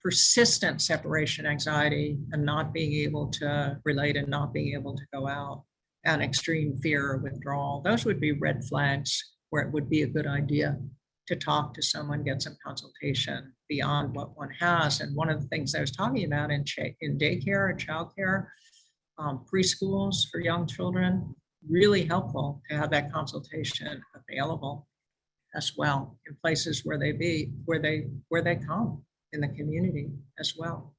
persistent separation anxiety, and not being able to relate and not being able to go out, and extreme fear or withdrawal, those would be red flags where it would be a good idea to talk to someone, get some consultation beyond what one has. And one of the things I was talking about in daycare and childcare, preschools for young children, really helpful to have that consultation available as well in places where they come in the community as well.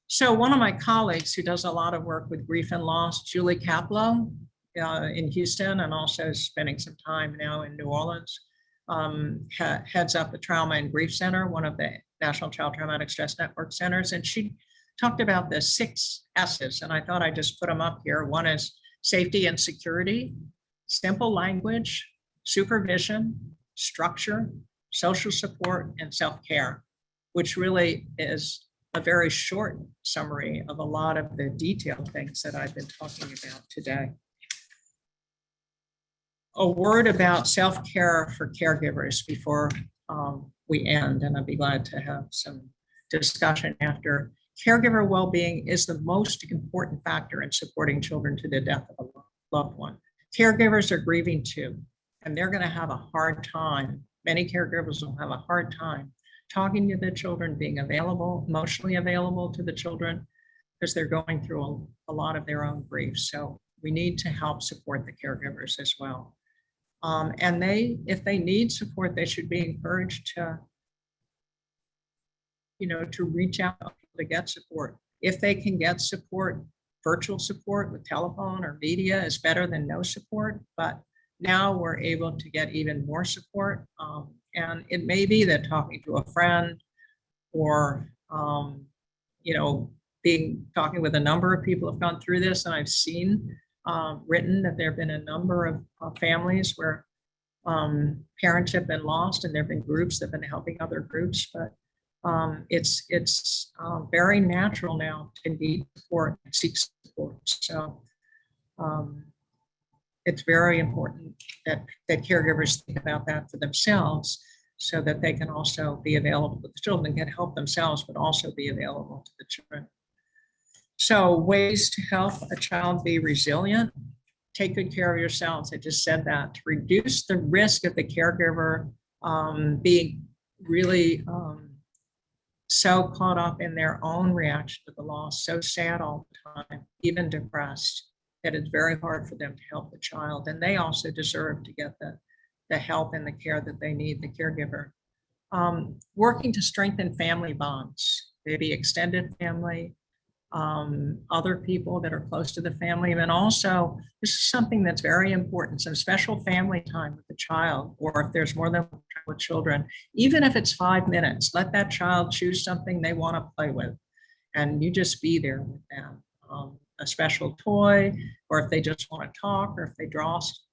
So one of my colleagues who does a lot of work with grief and loss, Julie Kaplow, in Houston, and also spending some time now in New Orleans, heads up the Trauma and Grief Center, one of the National Child Traumatic Stress Network centers. And she talked about the 6 S's, and I thought I'd just put them up here. One is safety and security, simple language, supervision, structure, social support, and self-care, which really is a very short summary of a lot of the detailed things that I've been talking about today. A word about self-care for caregivers before we end, and I'd be glad to have some discussion after. Caregiver well-being is the most important factor in supporting children to the death of a loved one. Caregivers are grieving too, and they're going to have a hard time. Many caregivers will have a hard time talking to the children, being available, emotionally available to the children, because they're going through a lot of their own grief. So we need to help support the caregivers as well. And if they need support, they should be encouraged to reach out to get support. If they can get support, virtual support with telephone or media is better than no support, but now we're able to get even more support. And it may be that talking to a friend or, talking with a number of people who have gone through this, and I've seen written that there have been a number of families where parents have been lost, and there have been groups that have been helping other groups, but it's very natural now to need support and seek support. So it's very important that caregivers think about that for themselves, so that they can also be available to the children, can help themselves, but also be available to the children. So ways to help a child be resilient: take good care of yourselves. I just said that. To reduce the risk of the caregiver being really so caught up in their own reaction to the loss, so sad all the time, even depressed, that it's very hard for them to help the child. And they also deserve to get the help and the care that they need, the caregiver. Working to strengthen family bonds, maybe extended family, other people that are close to the family. And also, this is something that's very important, some special family time with the child, or if there's more than one with children, even if it's 5 minutes, let that child choose something they want to play with, and you just be there with them. A special toy, or if they just want to talk, or if they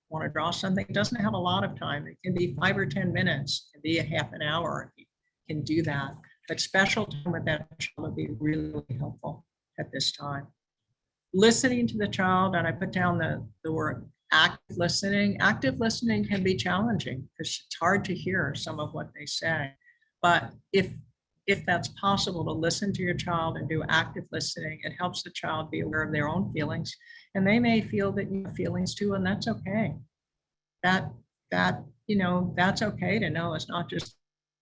want to draw something, it doesn't have a lot of time. It can be 5 or 10 minutes, it can be a half an hour, you can do that. But special time with that child would be really, really helpful at this time. Listening to the child, and I put down the word active listening. Active listening can be challenging because it's hard to hear some of what they say. But if that's possible, to listen to your child and do active listening, it helps the child be aware of their own feelings. And they may feel that you have feelings too, and that's okay. That's okay to know. It's not just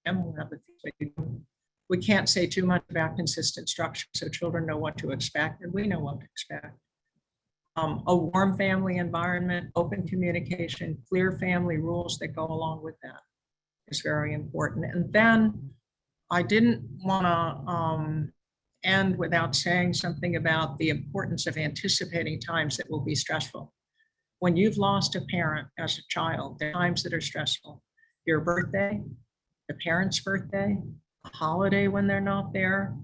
them who have the things that you do. We can't say too much about consistent structure, so children know what to expect, and we know what to expect. A warm family environment, open communication, clear family rules that go along with that is very important. And then I didn't want to end without saying something about the importance of anticipating times that will be stressful. When you've lost a parent as a child, there are times that are stressful. Your birthday, the parent's birthday, a holiday when they're not there,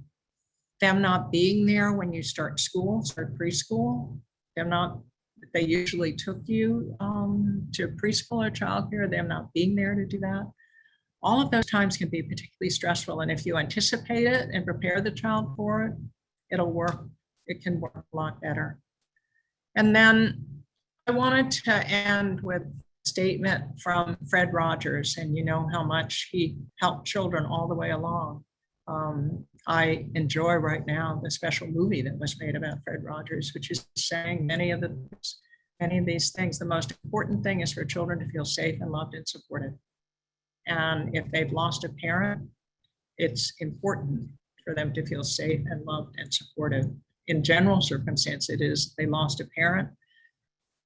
them not being there when you start preschool, they usually took you to preschool or childcare, them not being there to do that. All of those times can be particularly stressful. And if you anticipate it and prepare the child for it, it'll work it can work a lot better. And then I wanted to end with a statement from Fred Rogers, and you know how much he helped children all the way along. I enjoy right now the special movie that was made about Fred Rogers, which is saying many of these things. The most important thing is for children to feel safe and loved and supported. And if they've lost a parent, it's important for them to feel safe and loved and supported. In general circumstance, it is they lost a parent.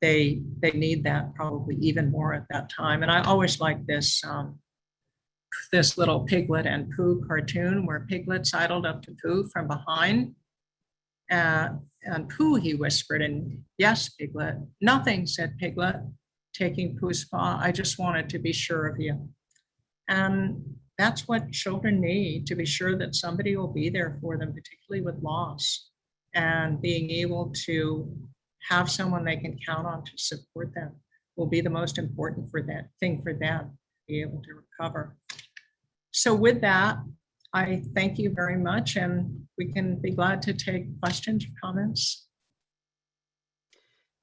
They need that probably even more at that time. And I always like this little Piglet and Pooh cartoon where Piglet sidled up to Pooh from behind. And Pooh, he whispered, and yes, Piglet. Nothing, said Piglet, taking Pooh's paw. I just wanted to be sure of you. And that's what children need, to be sure that somebody will be there for them, particularly with loss, and being able to have someone they can count on to support them will be the most important thing for them to be able to recover. So with that, I thank you very much, and we can be glad to take questions or comments.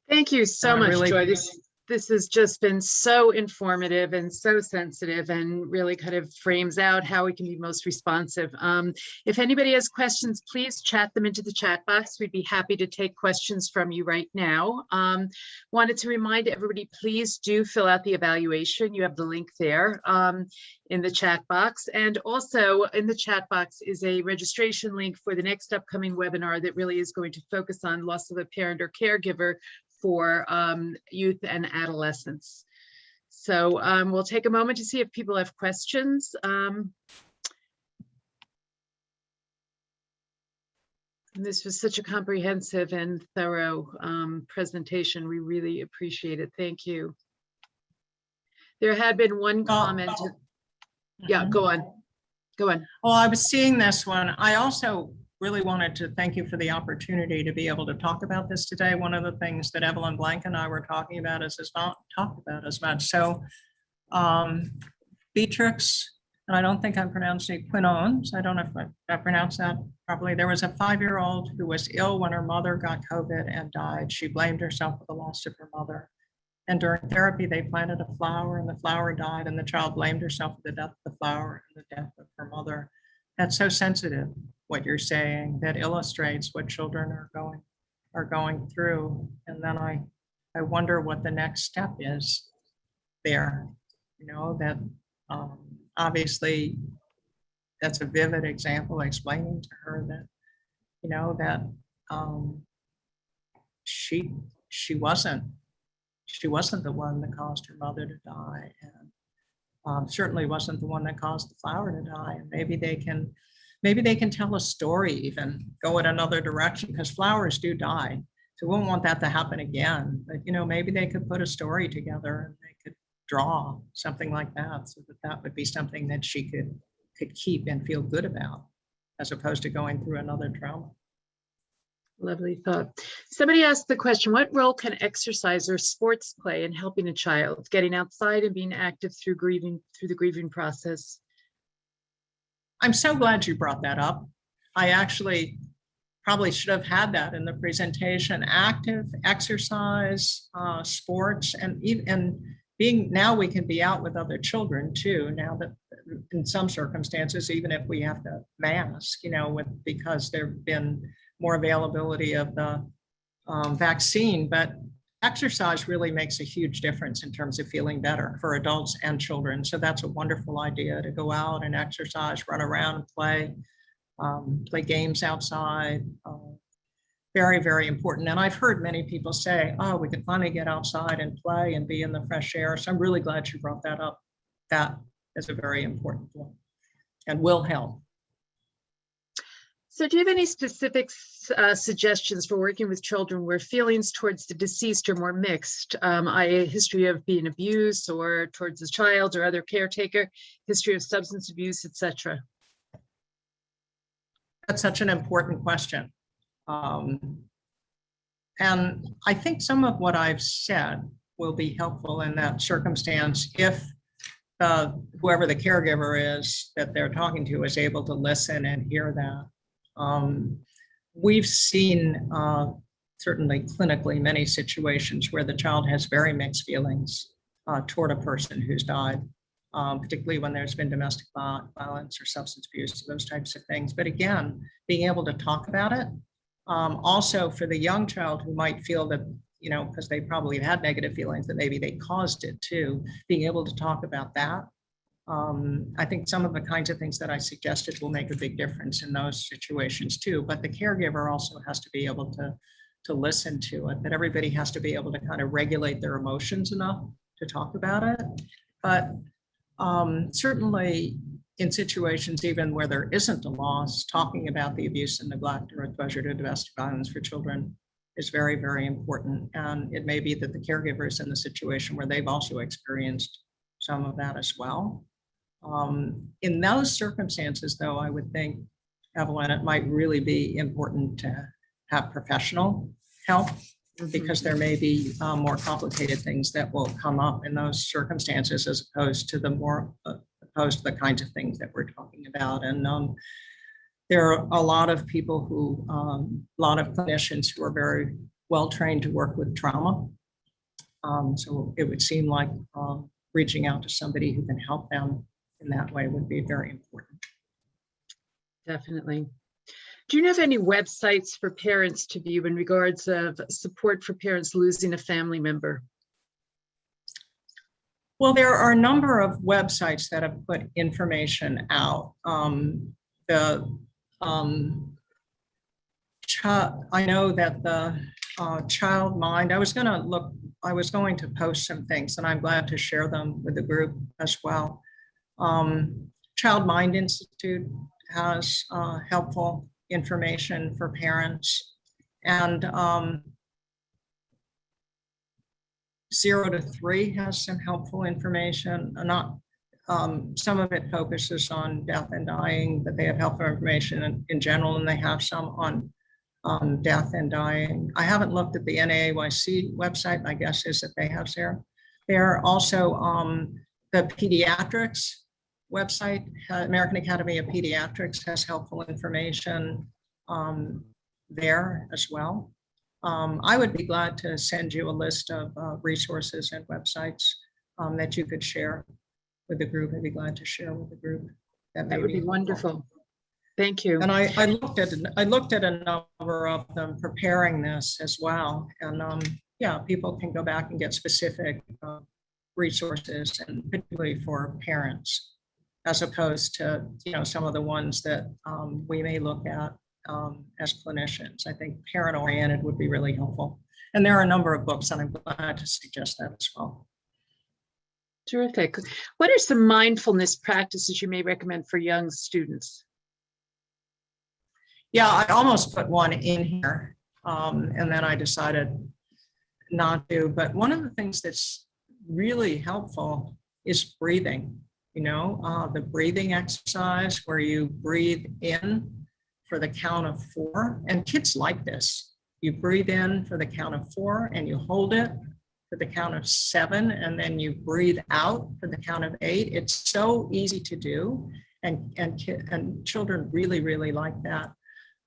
Thank you so much, Joy. This has just been so informative and so sensitive, and really kind of frames out how we can be most responsive. If anybody has questions, please chat them into the chat box. We'd be happy to take questions from you right now. Wanted to remind everybody, please do fill out the evaluation. You have the link there in the chat box. And also in the chat box is a registration link for the next upcoming webinar that really is going to focus on loss of a parent or caregiver for youth and adolescents. So we'll take a moment to see if people have questions. This was such a comprehensive and thorough presentation. We really appreciate it. Thank you. There had been one comment. Yeah, go on. Go on. Well, I was seeing this one. I also really wanted to thank you for the opportunity to be able to talk about this today. One of the things that Evelyn Blank and I were talking about is not talked about as much. So Beatrix, and I don't think I'm pronouncing it, Quinones, I don't know if I pronounced that properly. There was a 5-year-old who was ill when her mother got COVID and died. She blamed herself for the loss of her mother. And during therapy, they planted a flower and the flower died, and the child blamed herself for the death of the flower and the death of her mother. That's so sensitive, what you're saying, that illustrates what children are going through. And then I wonder what the next step is there. You know, that obviously that's a vivid example explaining to her that, you know, that she wasn't the one that caused her mother to die, and certainly wasn't the one that caused the flower to die. And maybe they can tell a story, even go in another direction, because flowers do die. So we won't want that to happen again. But you know, maybe they could put a story together and they could draw something like that, so that would be something that she could keep and feel good about, as opposed to going through another trauma. Lovely thought. Somebody asked the question, what role can exercise or sports play in helping a child getting outside and being active through the grieving process? I'm so glad you brought that up. I actually probably should have had that in the presentation. Active exercise, sports, and being, now we can be out with other children too, now that in some circumstances, even if we have to mask, you know, because there've been more availability of the vaccine. But exercise really makes a huge difference in terms of feeling better for adults and children. So that's a wonderful idea, to go out and exercise, run around, play games outside. Very, very important. And I've heard many people say, oh, we can finally get outside and play and be in the fresh air. So I'm really glad you brought that up. That is a very important point and will help. So do you have any specific suggestions for working with children where feelings towards the deceased are more mixed, i.e. a history of being abused or towards the child or other caretaker, history of substance abuse, etc.? That's such an important question. And I think some of what I've said will be helpful in that circumstance if whoever the caregiver is that they're talking to is able to listen and hear that. we've seen certainly clinically many situations where the child has very mixed feelings toward a person who's died, particularly when there's been domestic violence or substance abuse, those types of things. But again, being able to talk about it. Also for the young child who might feel that, you know, because they probably had negative feelings that maybe they caused it too, being able to talk about that. I think some of the kinds of things that I suggested will make a big difference in those situations too, but the caregiver also has to be able to listen to it, that everybody has to be able to kind of regulate their emotions enough to talk about it. But certainly in situations even where there isn't a loss, talking about the abuse and neglect or exposure to domestic violence for children is very, very important. And it may be that the caregiver is in the situation where they've also experienced some of that as well. In those circumstances, though, I would think, Evelyn, it might really be important to have professional help, because there may be more complicated things that will come up in those circumstances as opposed to the kinds of things that we're talking about. And there are a lot of people who, a lot of clinicians who are very well trained to work with trauma. So it would seem like reaching out to somebody who can help them in that way would be very important. Definitely. Do you know of any websites for parents to view in regards of support for parents losing a family member? Well, there are a number of websites that have put information out. I know that the Child Mind, I was going to post some things, and I'm glad to share them with the group as well. Child Mind Institute has helpful information for parents, and 0 to 3 has some helpful information. Some of it focuses on death and dying, but they have helpful information in general, and they have some on death and dying. I haven't looked at the NAAYC website. My guess is that they have there. They're also the pediatrics website, American Academy of Pediatrics, has helpful information there as well. I would be glad to send you a list of resources and websites that you could share with the group. I'd be glad to share with the group. That would be wonderful. Thank you. And I looked at a number of them preparing this as well. And yeah, people can go back and get specific resources, and particularly for parents, as opposed to, you know, some of the ones that we may look at as clinicians. I think parent-oriented would be really helpful. And there are a number of books, and I'm glad to suggest that as well. Terrific. What are some mindfulness practices you may recommend for young students? Yeah, I almost put one in here, and then I decided not to. But one of the things that's really helpful is breathing. You know, the breathing exercise where you breathe in for the count of 4, and kids like this. You breathe in for the count of 4, and you hold it for the count of 7, and then you breathe out for the count of 8. It's so easy to do, and children really, really like that.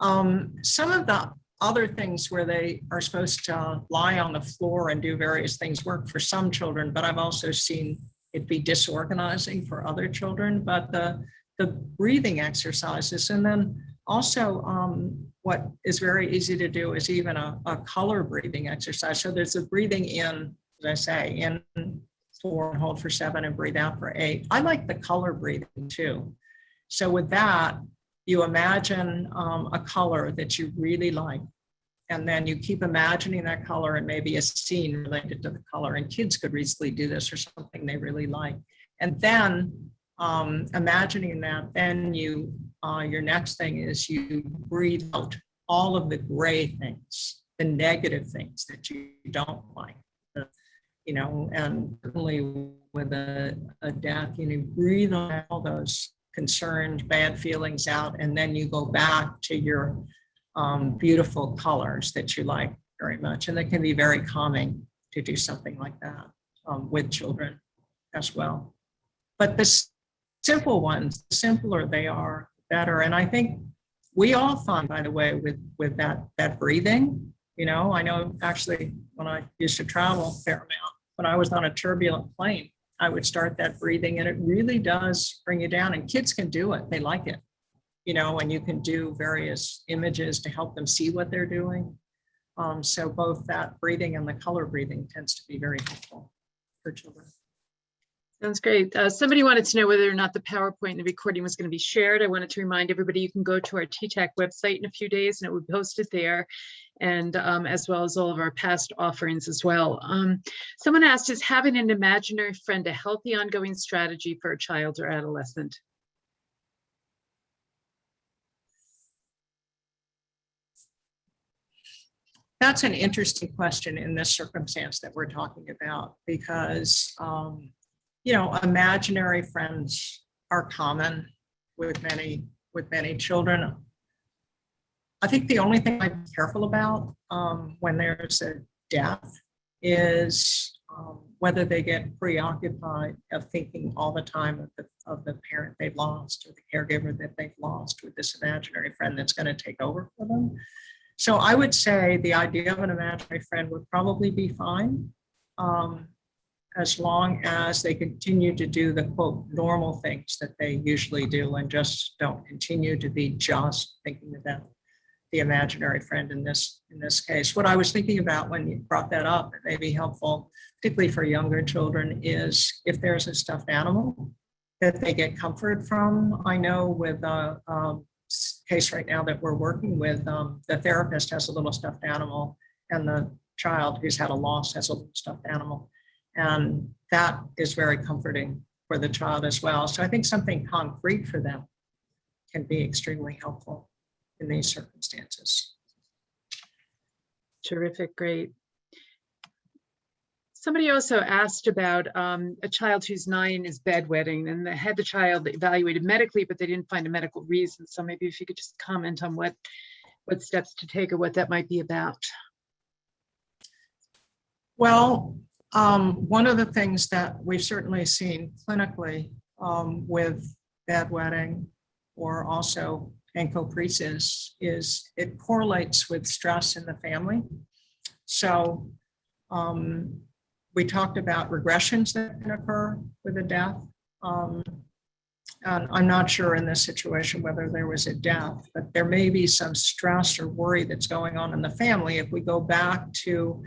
Some of the other things where they are supposed to lie on the floor and do various things work for some children, but I've also seen it be disorganizing for other children. But the breathing exercises, and then also what is very easy to do is even a color breathing exercise. So there's a breathing in, as I say, in 4 and hold for 7 and breathe out for 8. I like the color breathing too. So with that, you imagine a color that you really like, and then you keep imagining that color and maybe a scene related to the color. And kids could easily do this, or something they really like. And then imagining that, then you, your next thing is you breathe out all of the gray things, the negative things that you don't like, you know, and certainly with a death, you know, breathe on all those concerns, bad feelings out, and then you go back to your beautiful colors that you like very much. And that can be very calming to do something like that with children as well. But the simple ones, the simpler they are, better. And I think we all find, by the way, with that breathing, you know, I know actually when I used to travel a fair amount, when I was on a turbulent plane, I would start that breathing, and it really does bring you down, and kids can do it. They like it, you know, and you can do various images to help them see what they're doing. So both that breathing and the color breathing tends to be very helpful for children. Sounds great. Somebody wanted to know whether or not the PowerPoint and the recording was going to be shared. I wanted to remind everybody you can go to our TTAC website in a few days and it will be posted there, and as well as all of our past offerings as well. Someone asked, is having an imaginary friend a healthy ongoing strategy for a child or adolescent? That's an interesting question in this circumstance that we're talking about, because you know, imaginary friends are common with many children. I think the only thing I'm careful about when there's a death is whether they get preoccupied of thinking all the time of the parent they've lost or the caregiver that they've lost with this imaginary friend that's going to take over for them. So I would say the idea of an imaginary friend would probably be fine, as long as they continue to do the quote normal things that they usually do and just don't continue to be just thinking about the imaginary friend in this case. What I was thinking about when you brought that up, it may be helpful, particularly for younger children, is if there's a stuffed animal that they get comfort from. I know with a case right now that we're working with, the therapist has a little stuffed animal, and the child who's had a loss has a little stuffed animal. And that is very comforting for the child as well. So I think something concrete for them can be extremely helpful in these circumstances. Terrific, great. Somebody also asked about a child who's 9 is bedwetting, and they had the child evaluated medically, but they didn't find a medical reason. So maybe if you could just comment on what steps to take or what that might be about. Well, one of the things that we've certainly seen clinically with bedwetting or also encopresis is it correlates with stress in the family. So we talked about regressions that can occur with a death. And I'm not sure in this situation whether there was a death, but there may be some stress or worry that's going on in the family. If we go back to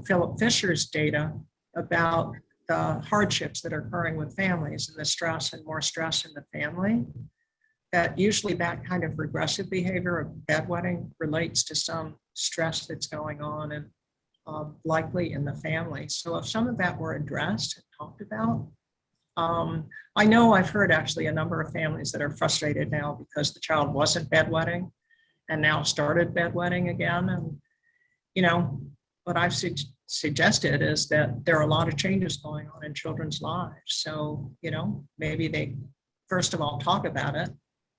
Philip Fisher's data about the hardships that are occurring with families and the stress and more stress in the family, that usually that kind of regressive behavior of bedwetting relates to some stress that's going on and likely in the family. So if some of that were addressed and talked about, I know I've heard actually a number of families that are frustrated now because the child wasn't bedwetting and now started bedwetting again. And, you know, what I've suggested is that there are a lot of changes going on in children's lives. So, you know, maybe they, first of all, talk about it.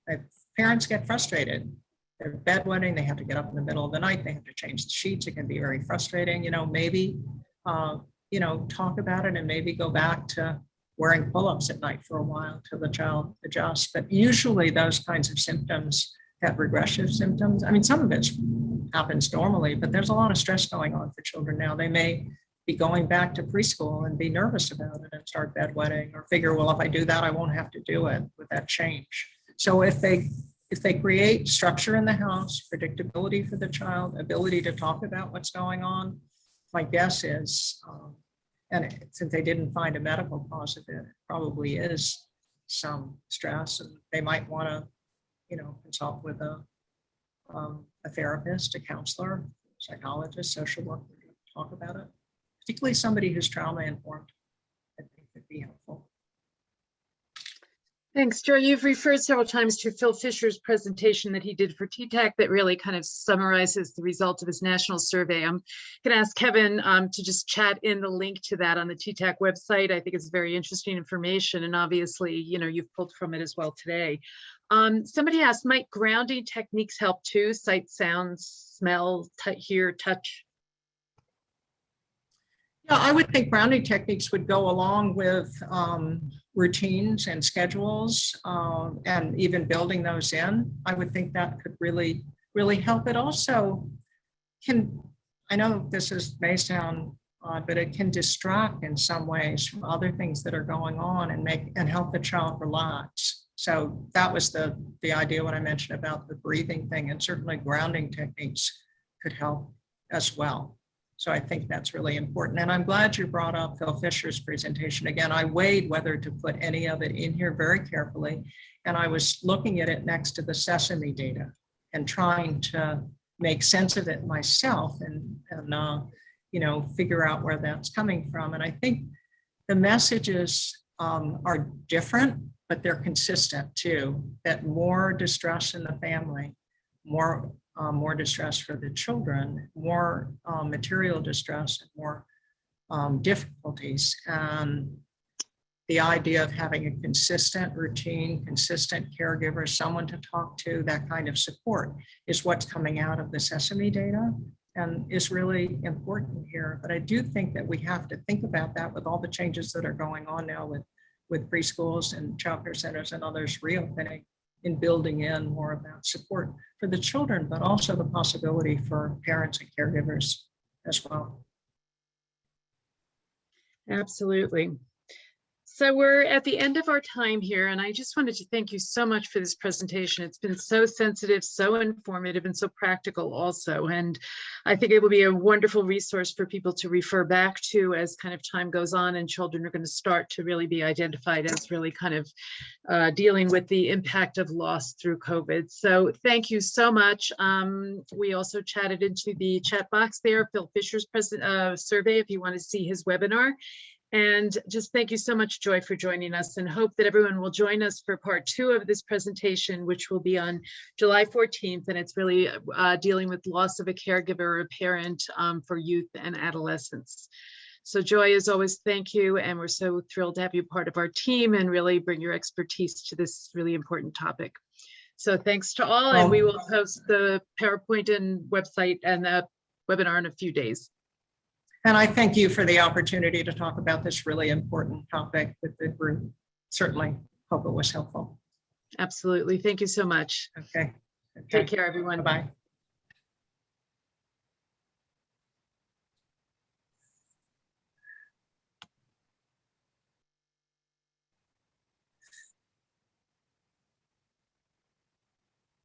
If parents get frustrated, they're bedwetting, they have to get up in the middle of the night, they have to change the sheets, it can be very frustrating. You know, maybe, you know, talk about it and maybe go back to wearing pull-ups at night for a while till the child adjusts. But usually those kinds of symptoms, that regressive symptoms, I mean, some of it happens normally, but there's a lot of stress going on for children now. They may be going back to preschool and be nervous about it and start bedwetting or figure, well, if I do that, I won't have to do it with that change. So if they create structure in the house, predictability for the child, ability to talk about what's going on, my guess is, and since they didn't find a medical cause of it, it probably is some stress, and they might want to, you know, consult with a therapist, a counselor, psychologist, social worker to talk about it, particularly somebody who's trauma informed. I think would be helpful. Thanks, Joy. You've referred several times to Phil Fisher's presentation that he did for TTAC that really kind of summarizes the results of his national survey. I'm going to ask Kevin to just chat in the link to that on the TTAC website. I think it's very interesting information, and obviously, you know, you've pulled from it as well today. Somebody asked, might grounding techniques help too? Sight, sounds, smell, hear, touch? Yeah, I would think grounding techniques would go along with routines and schedules, and even building those in. I would think that could really, really help. It also can, I know may sound odd, but it can distract in some ways from other things that are going on and help the child relax. So that was the idea when I mentioned about the breathing thing, and certainly grounding techniques could help as well. So I think that's really important. And I'm glad you brought up Phil Fisher's presentation. Again, I weighed whether to put any of it in here very carefully. And I was looking at it next to the Sesame data and trying to make sense of it myself and figure out where that's coming from. And I think the messages are different, but they're consistent too, that more distress in the family, more distress for the children, more material distress, and more difficulties. And the idea of having a consistent routine, consistent caregiver, someone to talk to, that kind of support is what's coming out of the Sesame data and is really important here. But I do think that we have to think about that with all the changes that are going on now with preschools and childcare centers and others reopening, in building in more of that support for the children, but also the possibility for parents and caregivers as well. Absolutely. So we're at the end of our time here, and I just wanted to thank you so much for this presentation. It's been so sensitive, so informative, and so practical also. And I think it will be a wonderful resource for people to refer back to as kind of time goes on and children are going to start to really be identified as really kind of dealing with the impact of loss through COVID. So thank you so much. We also chatted into the chat box there, Phil Fisher's survey, if you want to see his webinar. And just thank you so much, Joy, for joining us, and hope that everyone will join us for part 2 of this presentation, which will be on July 14th. And it's really dealing with loss of a caregiver or a parent for youth and adolescents. So Joy, as always, thank you. And we're so thrilled to have you part of our team and really bring your expertise to this really important topic. So thanks to all, and we will post the PowerPoint and website and the webinar in a few days. And I thank you for the opportunity to talk about this really important topic with the group. Certainly hope it was helpful. Absolutely. Thank you so much. Okay. Take care, everyone. Bye-bye.